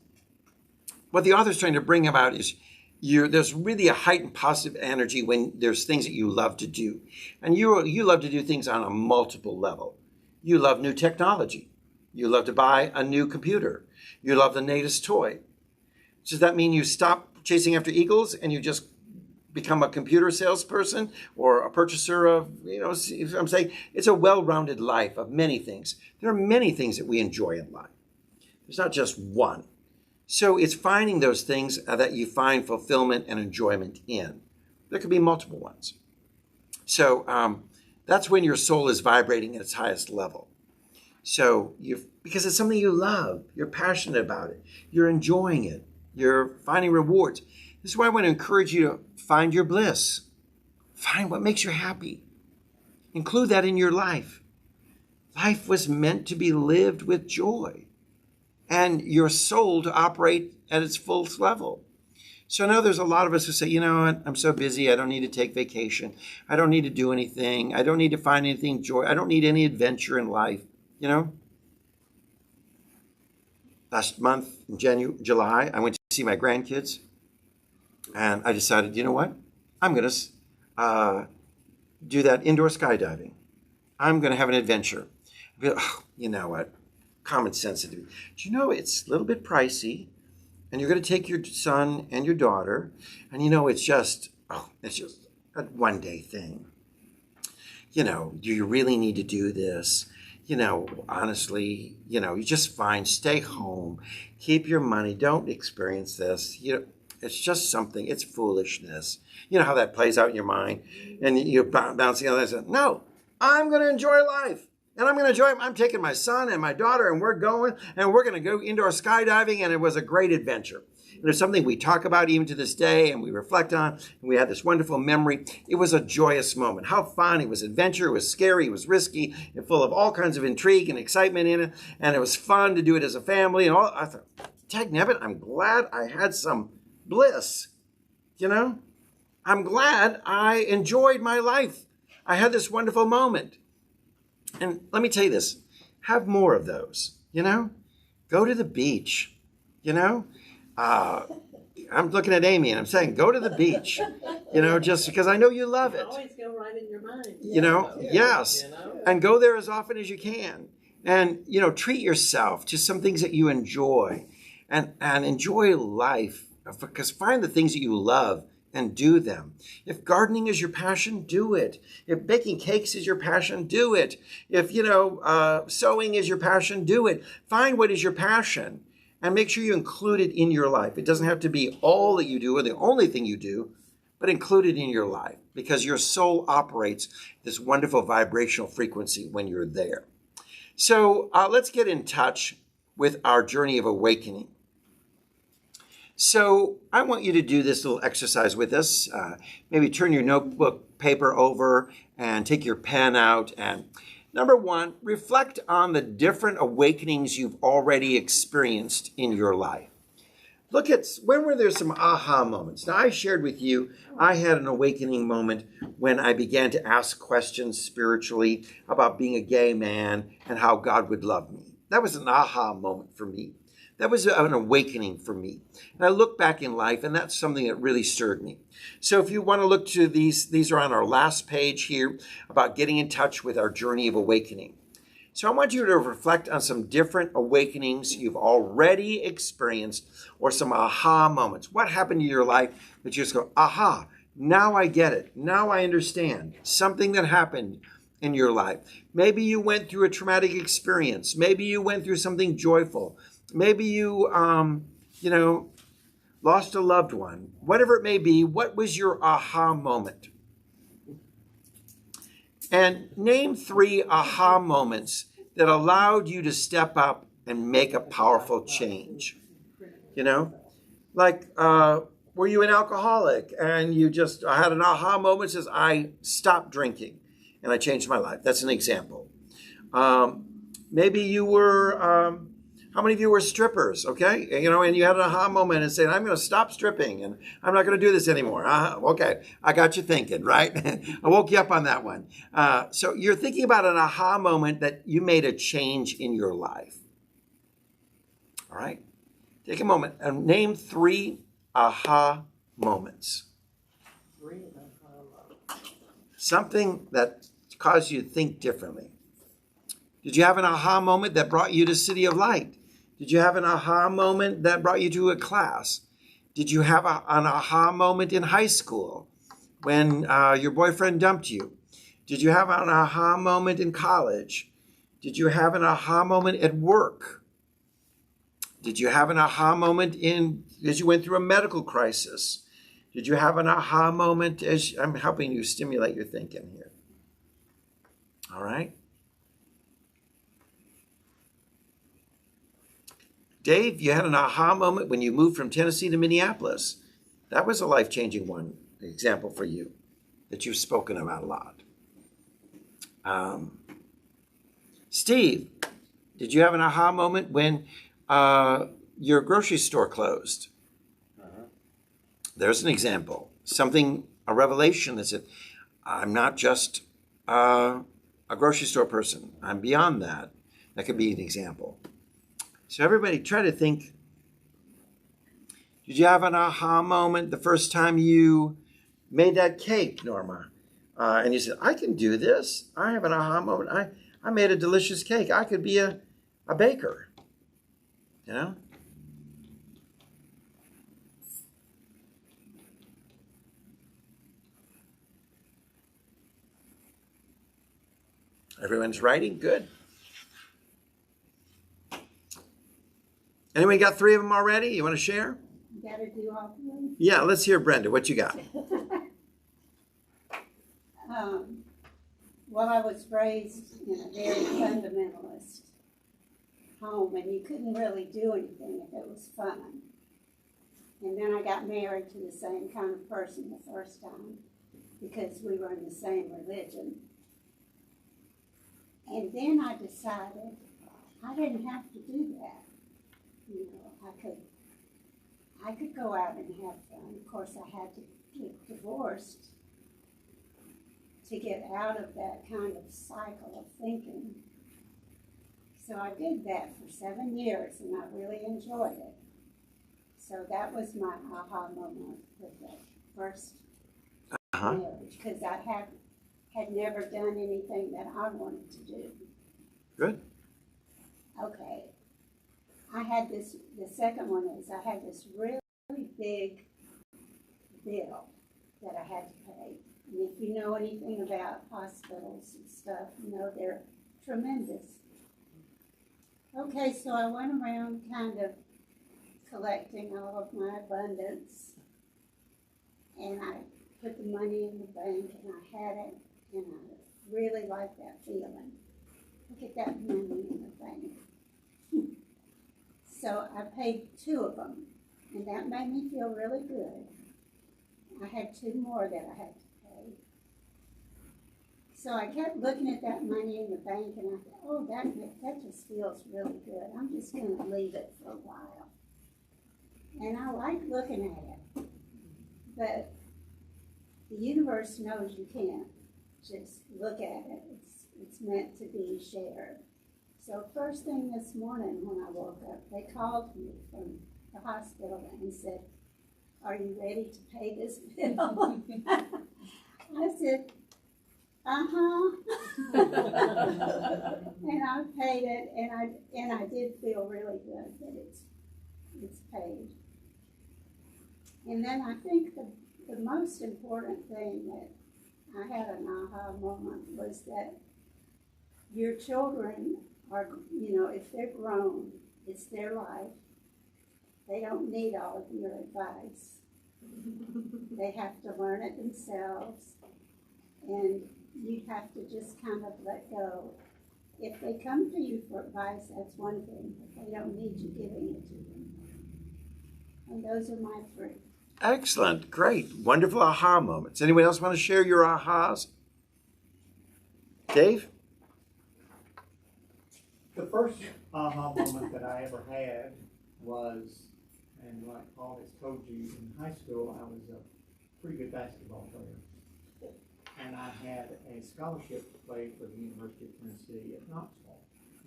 what the author's trying to bring about is there's really a heightened positive energy when there's things that you love to do. And you love to do things on a multiple level. You love new technology. You love to buy a new computer. You love the latest toy. Does that mean you stop chasing after eagles and you just become a computer salesperson or a purchaser of, I'm saying it's a well-rounded life of many things. There are many things that we enjoy in life. There's not just one. So it's finding those things that you find fulfillment and enjoyment in. There could be multiple ones. So that's when your soul is vibrating at its highest level. So because it's something you love, you're passionate about it, you're enjoying it, you're finding rewards. This is why I want to encourage you to find your bliss. Find what makes you happy. Include that in your life. Life was meant to be lived with joy and your soul to operate at its fullest level. So I know there's a lot of us who say, you know what, I'm so busy, I don't need to take vacation. I don't need to do anything. I don't need to find anything joy. I don't need any adventure in life, you know? Last month in July, I went to see my grandkids, and I decided, you know what? I'm going to do that indoor skydiving. I'm going to have an adventure. Oh, you know what? Common sense. Do you know it's a little bit pricey, and you're going to take your son and your daughter, and you know it's just a one-day thing. You know, do you really need to do this? You know, honestly, you know, you just fine. Stay home. Keep your money. Don't experience this. You know, it's just something. It's foolishness. You know how that plays out in your mind, and you're bouncing on that. No, I'm going to enjoy life, and I'm going to enjoy. I'm taking my son and my daughter, and we're going to go indoor skydiving, and it was a great adventure. And there's something we talk about even to this day, and we reflect on, and we had this wonderful memory. It was a joyous moment. How fun. It was adventure. It was scary. It was risky. It full of all kinds of intrigue and excitement in it. And it was fun to do it as a family. And all. I thought, tag nabbit, I'm glad I had some bliss. You know? I'm glad I enjoyed my life. I had this wonderful moment. And let me tell you this. Have more of those. You know? Go to the beach. You know? I'm looking at Amy and I'm saying, go to the beach, you know, just because I know you love it. Always go right in your mind. You know, yes. You know? And go there as often as you can. And, you know, treat yourself to some things that you enjoy and enjoy life, because find the things that you love and do them. If gardening is your passion, do it. If baking cakes is your passion, do it. If, you know, sewing is your passion, do it. Find what is your passion. And make sure you include it in your life. It doesn't have to be all that you do or the only thing you do, but include it in your life, because your soul operates this wonderful vibrational frequency when you're there. So let's get in touch with our journey of awakening. So I want you to do this little exercise with us. Maybe turn your notebook paper over and take your pen out. And number one, reflect on the different awakenings you've already experienced in your life. Look at when were there some aha moments. Now, I shared with you, I had an awakening moment when I began to ask questions spiritually about being a gay man and how God would love me. That was an aha moment for me. That was an awakening for me. And I look back in life, and that's something that really stirred me. So if you want to look to these are on our last page here about getting in touch with our journey of awakening. So I want you to reflect on some different awakenings you've already experienced or some aha moments. What happened in your life that you just go, aha, now I get it. Now I understand. Something that happened in your life. Maybe you went through a traumatic experience. Maybe you went through something joyful. Maybe you, lost a loved one. Whatever it may be, what was your aha moment? And name 3 aha moments that allowed you to step up and make a powerful change. You know, like, were you an alcoholic and you just had an aha moment that says, I stopped drinking and I changed my life? That's an example. Maybe you were... How many of you were strippers, okay? You know, and you had an aha moment and said, I'm going to stop stripping and I'm not going to do this anymore. Okay, I got you thinking, right? I woke you up on that one. So you're thinking about an aha moment that you made a change in your life. All right? Take a moment and name 3 aha moments. 3 aha moments. Something that caused you to think differently. Did you have an aha moment that brought you to City of Light? Did you have an aha moment that brought you to a class? Did you have an aha moment in high school when your boyfriend dumped you? Did you have an aha moment in college? Did you have an aha moment at work? Did you have an aha moment as you went through a medical crisis? Did you have an aha moment as I'm helping you stimulate your thinking here? All right. Dave, you had an aha moment when you moved from Tennessee to Minneapolis. That was a life-changing example for you. that you've spoken about a lot. Steve, did you have an aha moment when your grocery store closed? There's an example. Something, a revelation that said, I'm not just a grocery store person. I'm beyond that. That could be an example. So everybody try to think, did you have an aha moment the first time you made that cake, Norma? And you said, I can do this. I have an aha moment. I made a delicious cake. I could be a baker. You know? Everyone's writing? Good. Anyone got 3 of them already? You want to share? You gotta do all of them. Yeah, let's hear Brenda. What you got? Well, I was raised in a very fundamentalist home, and you couldn't really do anything if it was fun. And then I got married to the same kind of person the first time because we were in the same religion. And then I decided I didn't have to do that. You know, I could go out and have fun. Of course, I had to get divorced to get out of that kind of cycle of thinking. So I did that for 7 years, and I really enjoyed it. So that was my aha moment with that first marriage, because I had never done anything that I wanted to do. Good. Okay. I had this, the second one is I had this really big bill that I had to pay. And if you know anything about hospitals and stuff, you know they're tremendous. Okay, so I went around kind of collecting all of my abundance, and I put the money in the bank, and I had it, and I really liked that feeling. Look at that money in the bank. So I paid 2 of them, and that made me feel really good. I had 2 more that I had to pay. So I kept looking at that money in the bank, and I thought, oh, that just feels really good. I'm just going to leave it for a while. And I like looking at it, but the universe knows you can't just look at it. It's meant to be shared. So first thing this morning when I woke up, they called me from the hospital and said, are you ready to pay this bill? I said, uh-huh. And I paid it, and I did feel really good that it's paid. And then I think the most important thing that I had an aha moment was that your children are, you know, if they're grown, it's their life. They don't need all of your advice. They have to learn it themselves, and you have to just kind of let go. If they come to you for advice, that's one thing, but they don't need you giving it to them. And those are my 3. Excellent. Great. Wonderful aha moments. Anyone else want to share your ahas? Dave? The first aha moment that I ever had was, and like Paul has told you, in high school I was a pretty good basketball player. And I had a scholarship to play for the University of Tennessee at Knoxville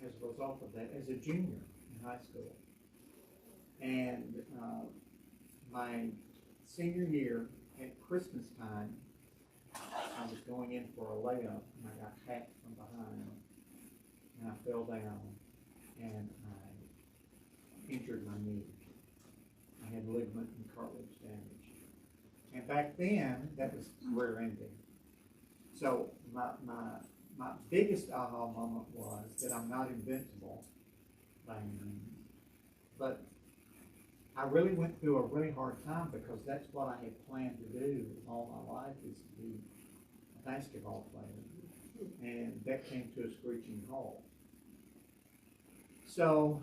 as a result of that, as a junior in high school. And my senior year at Christmas time, I was going in for a layup, and I got hacked from behind, and I fell down, and I injured my knee. I had ligament and cartilage damage. And back then, that was career ending. So my biggest aha moment was that I'm not invincible by any means, but I really went through a really hard time because that's what I had planned to do all my life, is to be a basketball player. And that came to a screeching halt. So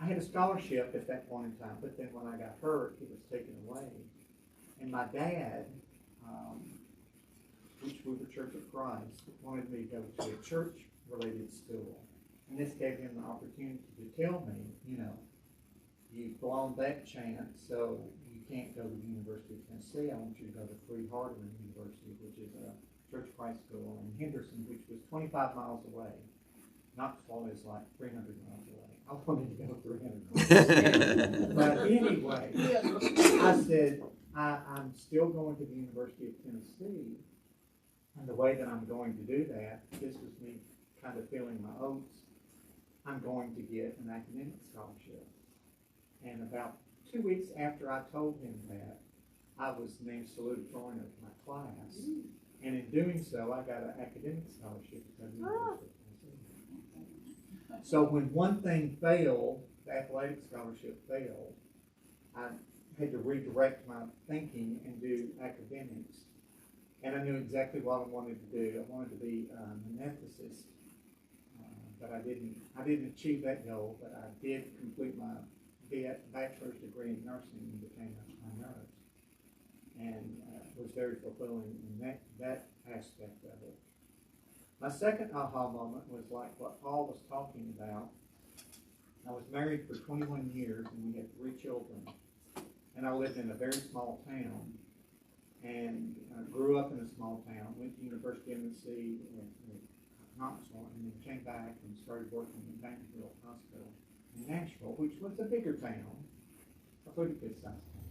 I had a scholarship at that point in time, but then when I got hurt, it was taken away. And my dad with the Church of Christ, wanted me to go to a church-related school. And this gave him the opportunity to tell me, you know, you've blown that chance, so you can't go to the University of Tennessee. I want you to go to Free Hardman University, which is a Church of Christ school in Henderson, which was 25 miles away. Knoxville is like 300 miles away. I wanted to go 300 miles. But anyway, I said, I'm still going to the University of Tennessee, and the way that I'm going to do that, this was me kind of feeling my oats, I'm going to get an academic scholarship. And about 2 weeks after I told him that, I was named salutatorian of my class. And in doing so, I got an academic scholarship to the University of Tennessee. So when one thing failed, the athletic scholarship failed, I had to redirect my thinking and do academics. And I knew exactly what I wanted to do. I wanted to be an ethicist, but I didn't achieve that goal, but I did complete my bachelor's degree in nursing and became a nurse. And was very fulfilling in that aspect of it. My second aha moment was like what Paul was talking about. I was married for 21 years and we had 3 children. And I lived in a very small town and grew up in a small town, went to University of Tennessee in Knoxville, and then came back and started working at Victimhood Hospital in Nashville, which was a bigger town, a pretty good sized town.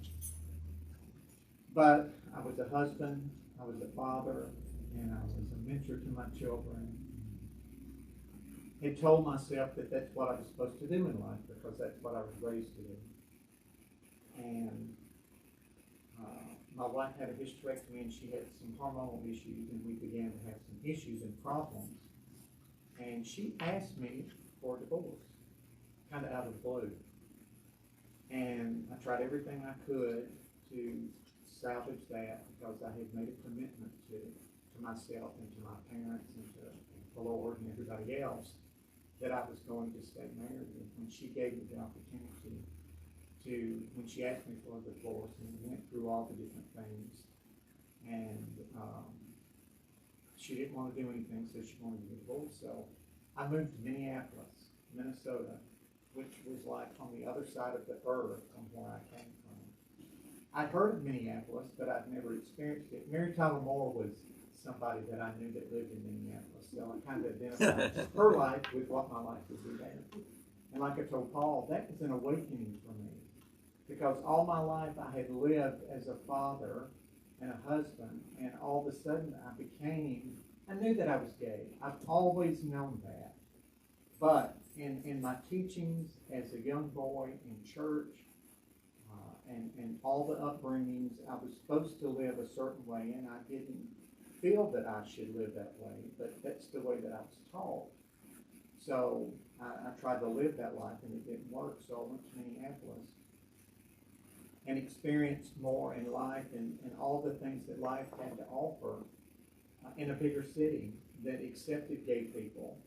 But I was a husband, I was a father, and I was a mentor to my children. I told myself that that's what I was supposed to do in life because that's what I was raised to do. And my wife had a hysterectomy and she had some hormonal issues, and we began to have some issues and problems. And she asked me for a divorce, kind of out of the blue. And I tried everything I could to salvage that because I had made a commitment to myself and to my parents and to the Lord and everybody else that I was going to stay married. And when she gave me the opportunity when she asked me for a divorce, and we went through all the different things, and she didn't want to do anything, so she wanted a divorce. So I moved to Minneapolis, Minnesota, which was like on the other side of the earth from where I came from. I'd heard of Minneapolis, but I'd never experienced it. Mary Tyler Moore was somebody that I knew that lived in Minneapolis, so I kind of identified her life with what my life would be there. And like I told Paul, that was an awakening for me, because all my life I had lived as a father and a husband, and all of a sudden I knew that I was gay. I've always known that. But in my teachings as a young boy in church, and all the upbringings, I was supposed to live a certain way, and I didn't feel that I should live that way, but that's the way that I was taught. So I tried to live that life, and it didn't work, so I went to Minneapolis and experienced more in life and all the things that life had to offer in a bigger city that accepted gay people.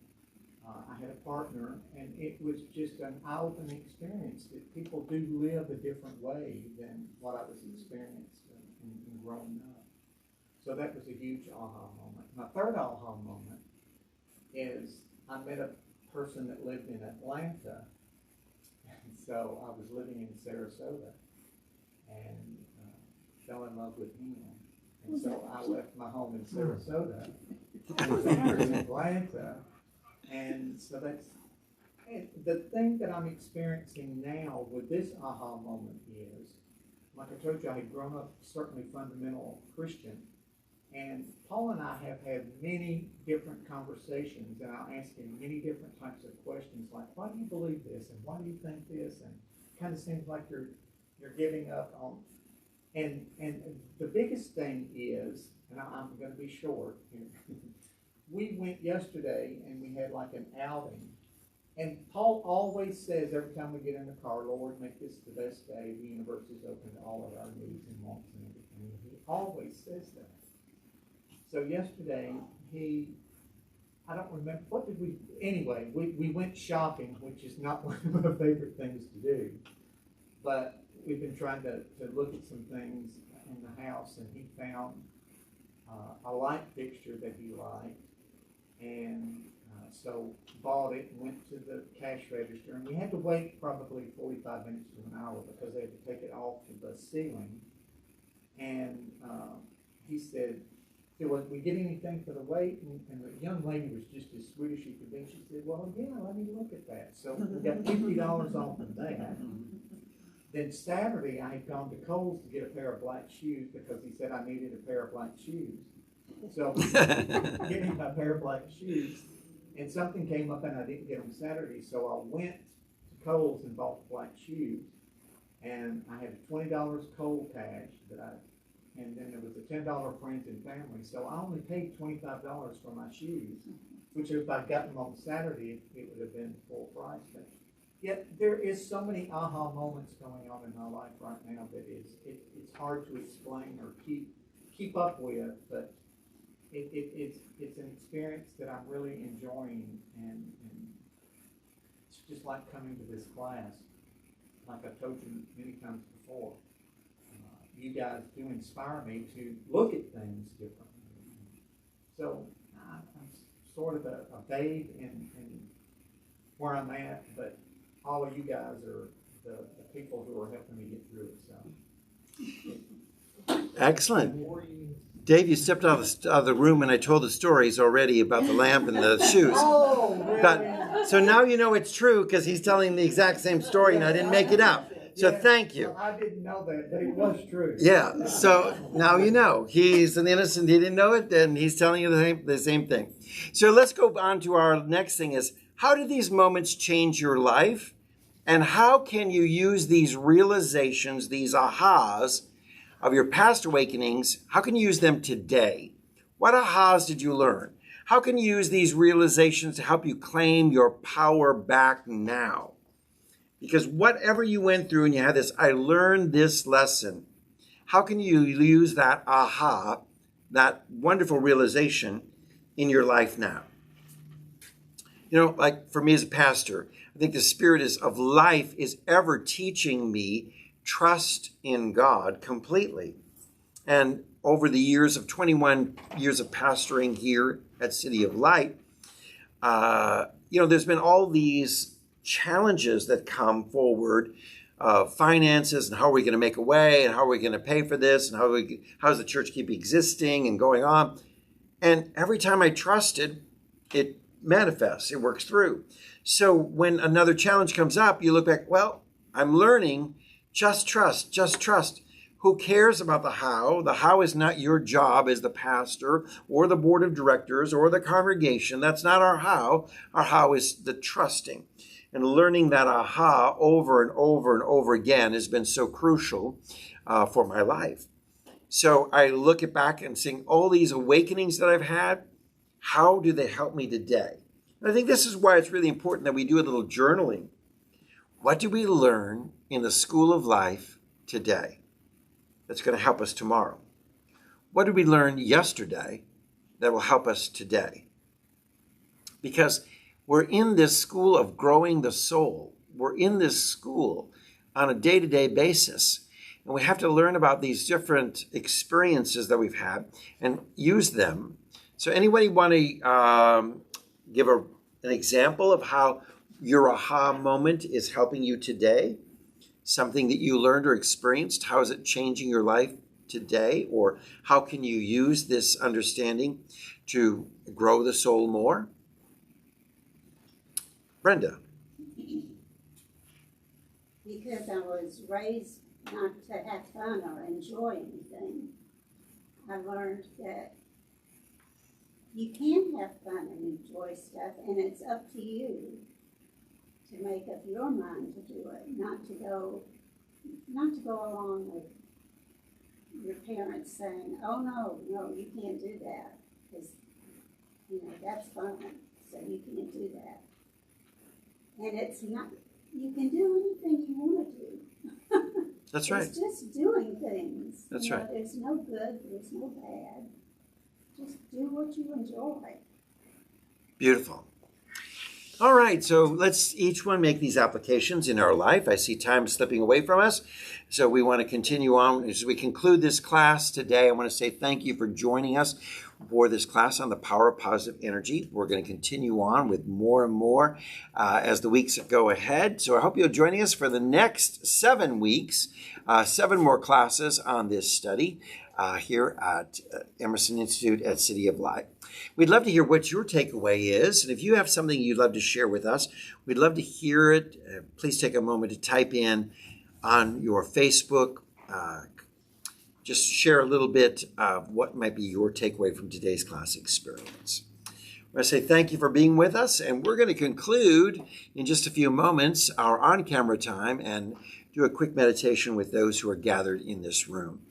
I had a partner, and it was just an eye-opening experience that people do live a different way than what I was experienced in growing up. So that was a huge aha moment. My third aha moment is I met a person that lived in Atlanta, and so I was living in Sarasota and fell in love with him. And so I left my home in Sarasota in Atlanta. And so that's the thing that I'm experiencing now with this aha moment is, like I told you, I had grown up certainly fundamental Christian. And Paul and I have had many different conversations, and I'll ask him many different types of questions, like, why do you believe this? And why do you think this? And it kind of seems like you're giving up on. And the biggest thing is, and I'm going to be short here, we went yesterday and we had like an outing. And Paul always says every time we get in the car, Lord, make this the best day. The universe is open to all of our needs and wants and everything. He always says that. So yesterday, I don't remember, anyway, we went shopping, which is not one of my favorite things to do. But we've been trying to look at some things in the house, and he found a light fixture that he liked, and so bought it and went to the cash register, and we had to wait probably 45 minutes to an hour because they had to take it off of the ceiling. And he said, "Did we get anything for the wait?" And the young lady was just as sweet as she could be. She said, "Well, yeah, let me look at that." So we got $50 off of that. Then Saturday, I had gone to Kohl's to get a pair of black shoes because he said I needed a pair of black shoes. So give him a pair of black shoes, and something came up and I didn't get them Saturday, so I went to Kohl's and bought the black shoes, and I had $20 Kohl cash and then there was a $10 friends and family, so I only paid $25 for my shoes, which if I'd gotten them on Saturday, it would have been full price. But yet there is so many aha moments going on in my life right now that it's hard to explain or keep up with, but it's an experience that I'm really enjoying, and it's just like coming to this class. Like I've told you many times before, you guys do inspire me to look at things differently. So I'm sort of a babe in where I'm at, but all of you guys are the people who are helping me get through it. So Excellent. Dave, you stepped out of the room and I told the stories already about the lamp and the shoes. Oh, really? But, so now you know it's true because he's telling the exact same story and I didn't make it up. So thank you. Well, I didn't know that, but it was true. Yeah, so now you know. He's an innocent, he didn't know it, and he's telling you the same thing. So let's go on to our next thing is, how do these moments change your life? And how can you use these realizations, these ahas of your past awakenings, how can you use them today? What ahas did you learn? How can you use these realizations to help you claim your power back now? Because whatever you went through and you had this, I learned this lesson, how can you use that aha, that wonderful realization in your life now? You know, like for me as a pastor, I think the spirit of life is ever teaching me trust in God completely. And over the years of 21 years of pastoring here at City of Light, there's been all these challenges that come forward, finances, and how are we going to make a way, and how are we going to pay for this, and how does the church keep existing and going on? And every time I trusted, it manifests, it works through. So when another challenge comes up, you look back, well, I'm learning, just trust, just trust. Who cares about the how? The how is not your job as the pastor or the board of directors or the congregation. That's not our how. Our how is the trusting. And learning that aha over and over and over again has been so crucial for my life. So I look back and seeing all these awakenings that I've had, how do they help me today? And I think this is why it's really important that we do a little journaling. What do we learn in the school of life today that's going to help us tomorrow? What did we learn yesterday that will help us today? Because we're in this school of growing the soul. We're in this school on a day-to-day basis. And we have to learn about these different experiences that we've had and use them. So anybody want to give an example of how your aha moment is helping you today? Something that you learned or experienced, how is it changing your life today? Or how can you use this understanding to grow the soul more? Brenda. Because I was raised not to have fun or enjoy anything, I learned that you can have fun and enjoy stuff, and it's up to you to make up your mind to do it, not to go along with your parents saying, "Oh no, you can't do that," because that's fun, so you can't do that. And it's not, you can do anything you want to do. That's right. It's just doing things. That's right. There's no good, there's no bad. Just do what you enjoy. Beautiful. All right, so let's each one make these applications in our life. I see time slipping away from us, so we want to continue on. As we conclude this class today, I want to say thank you for joining us for this class on the power of positive energy. We're going to continue on with more and more as the weeks go ahead. So I hope you'll join us for the next 7 weeks, 7 more classes on this study here at Emerson Institute at City of Light. We'd love to hear what your takeaway is. And if you have something you'd love to share with us, we'd love to hear it. Please take a moment to type in on your Facebook. Just share a little bit of what might be your takeaway from today's class experience. I want to say thank you for being with us. And we're going to conclude in just a few moments our on-camera time and do a quick meditation with those who are gathered in this room.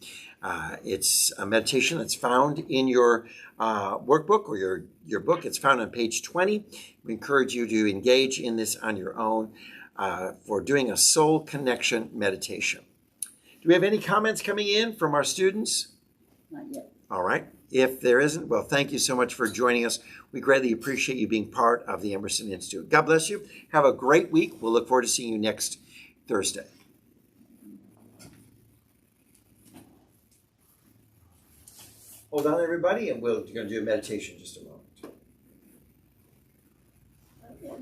It's a meditation that's found in your workbook or your book. It's found on page 20. We encourage you to engage in this on your own for doing a soul connection meditation. Do we have any comments coming in from our students? Not yet. All right. If there isn't, well, thank you so much for joining us. We greatly appreciate you being part of the Emerson Institute. God bless you. Have a great week. We'll look forward to seeing you next Thursday. Hold on, everybody, and we're going to do a meditation in just a moment.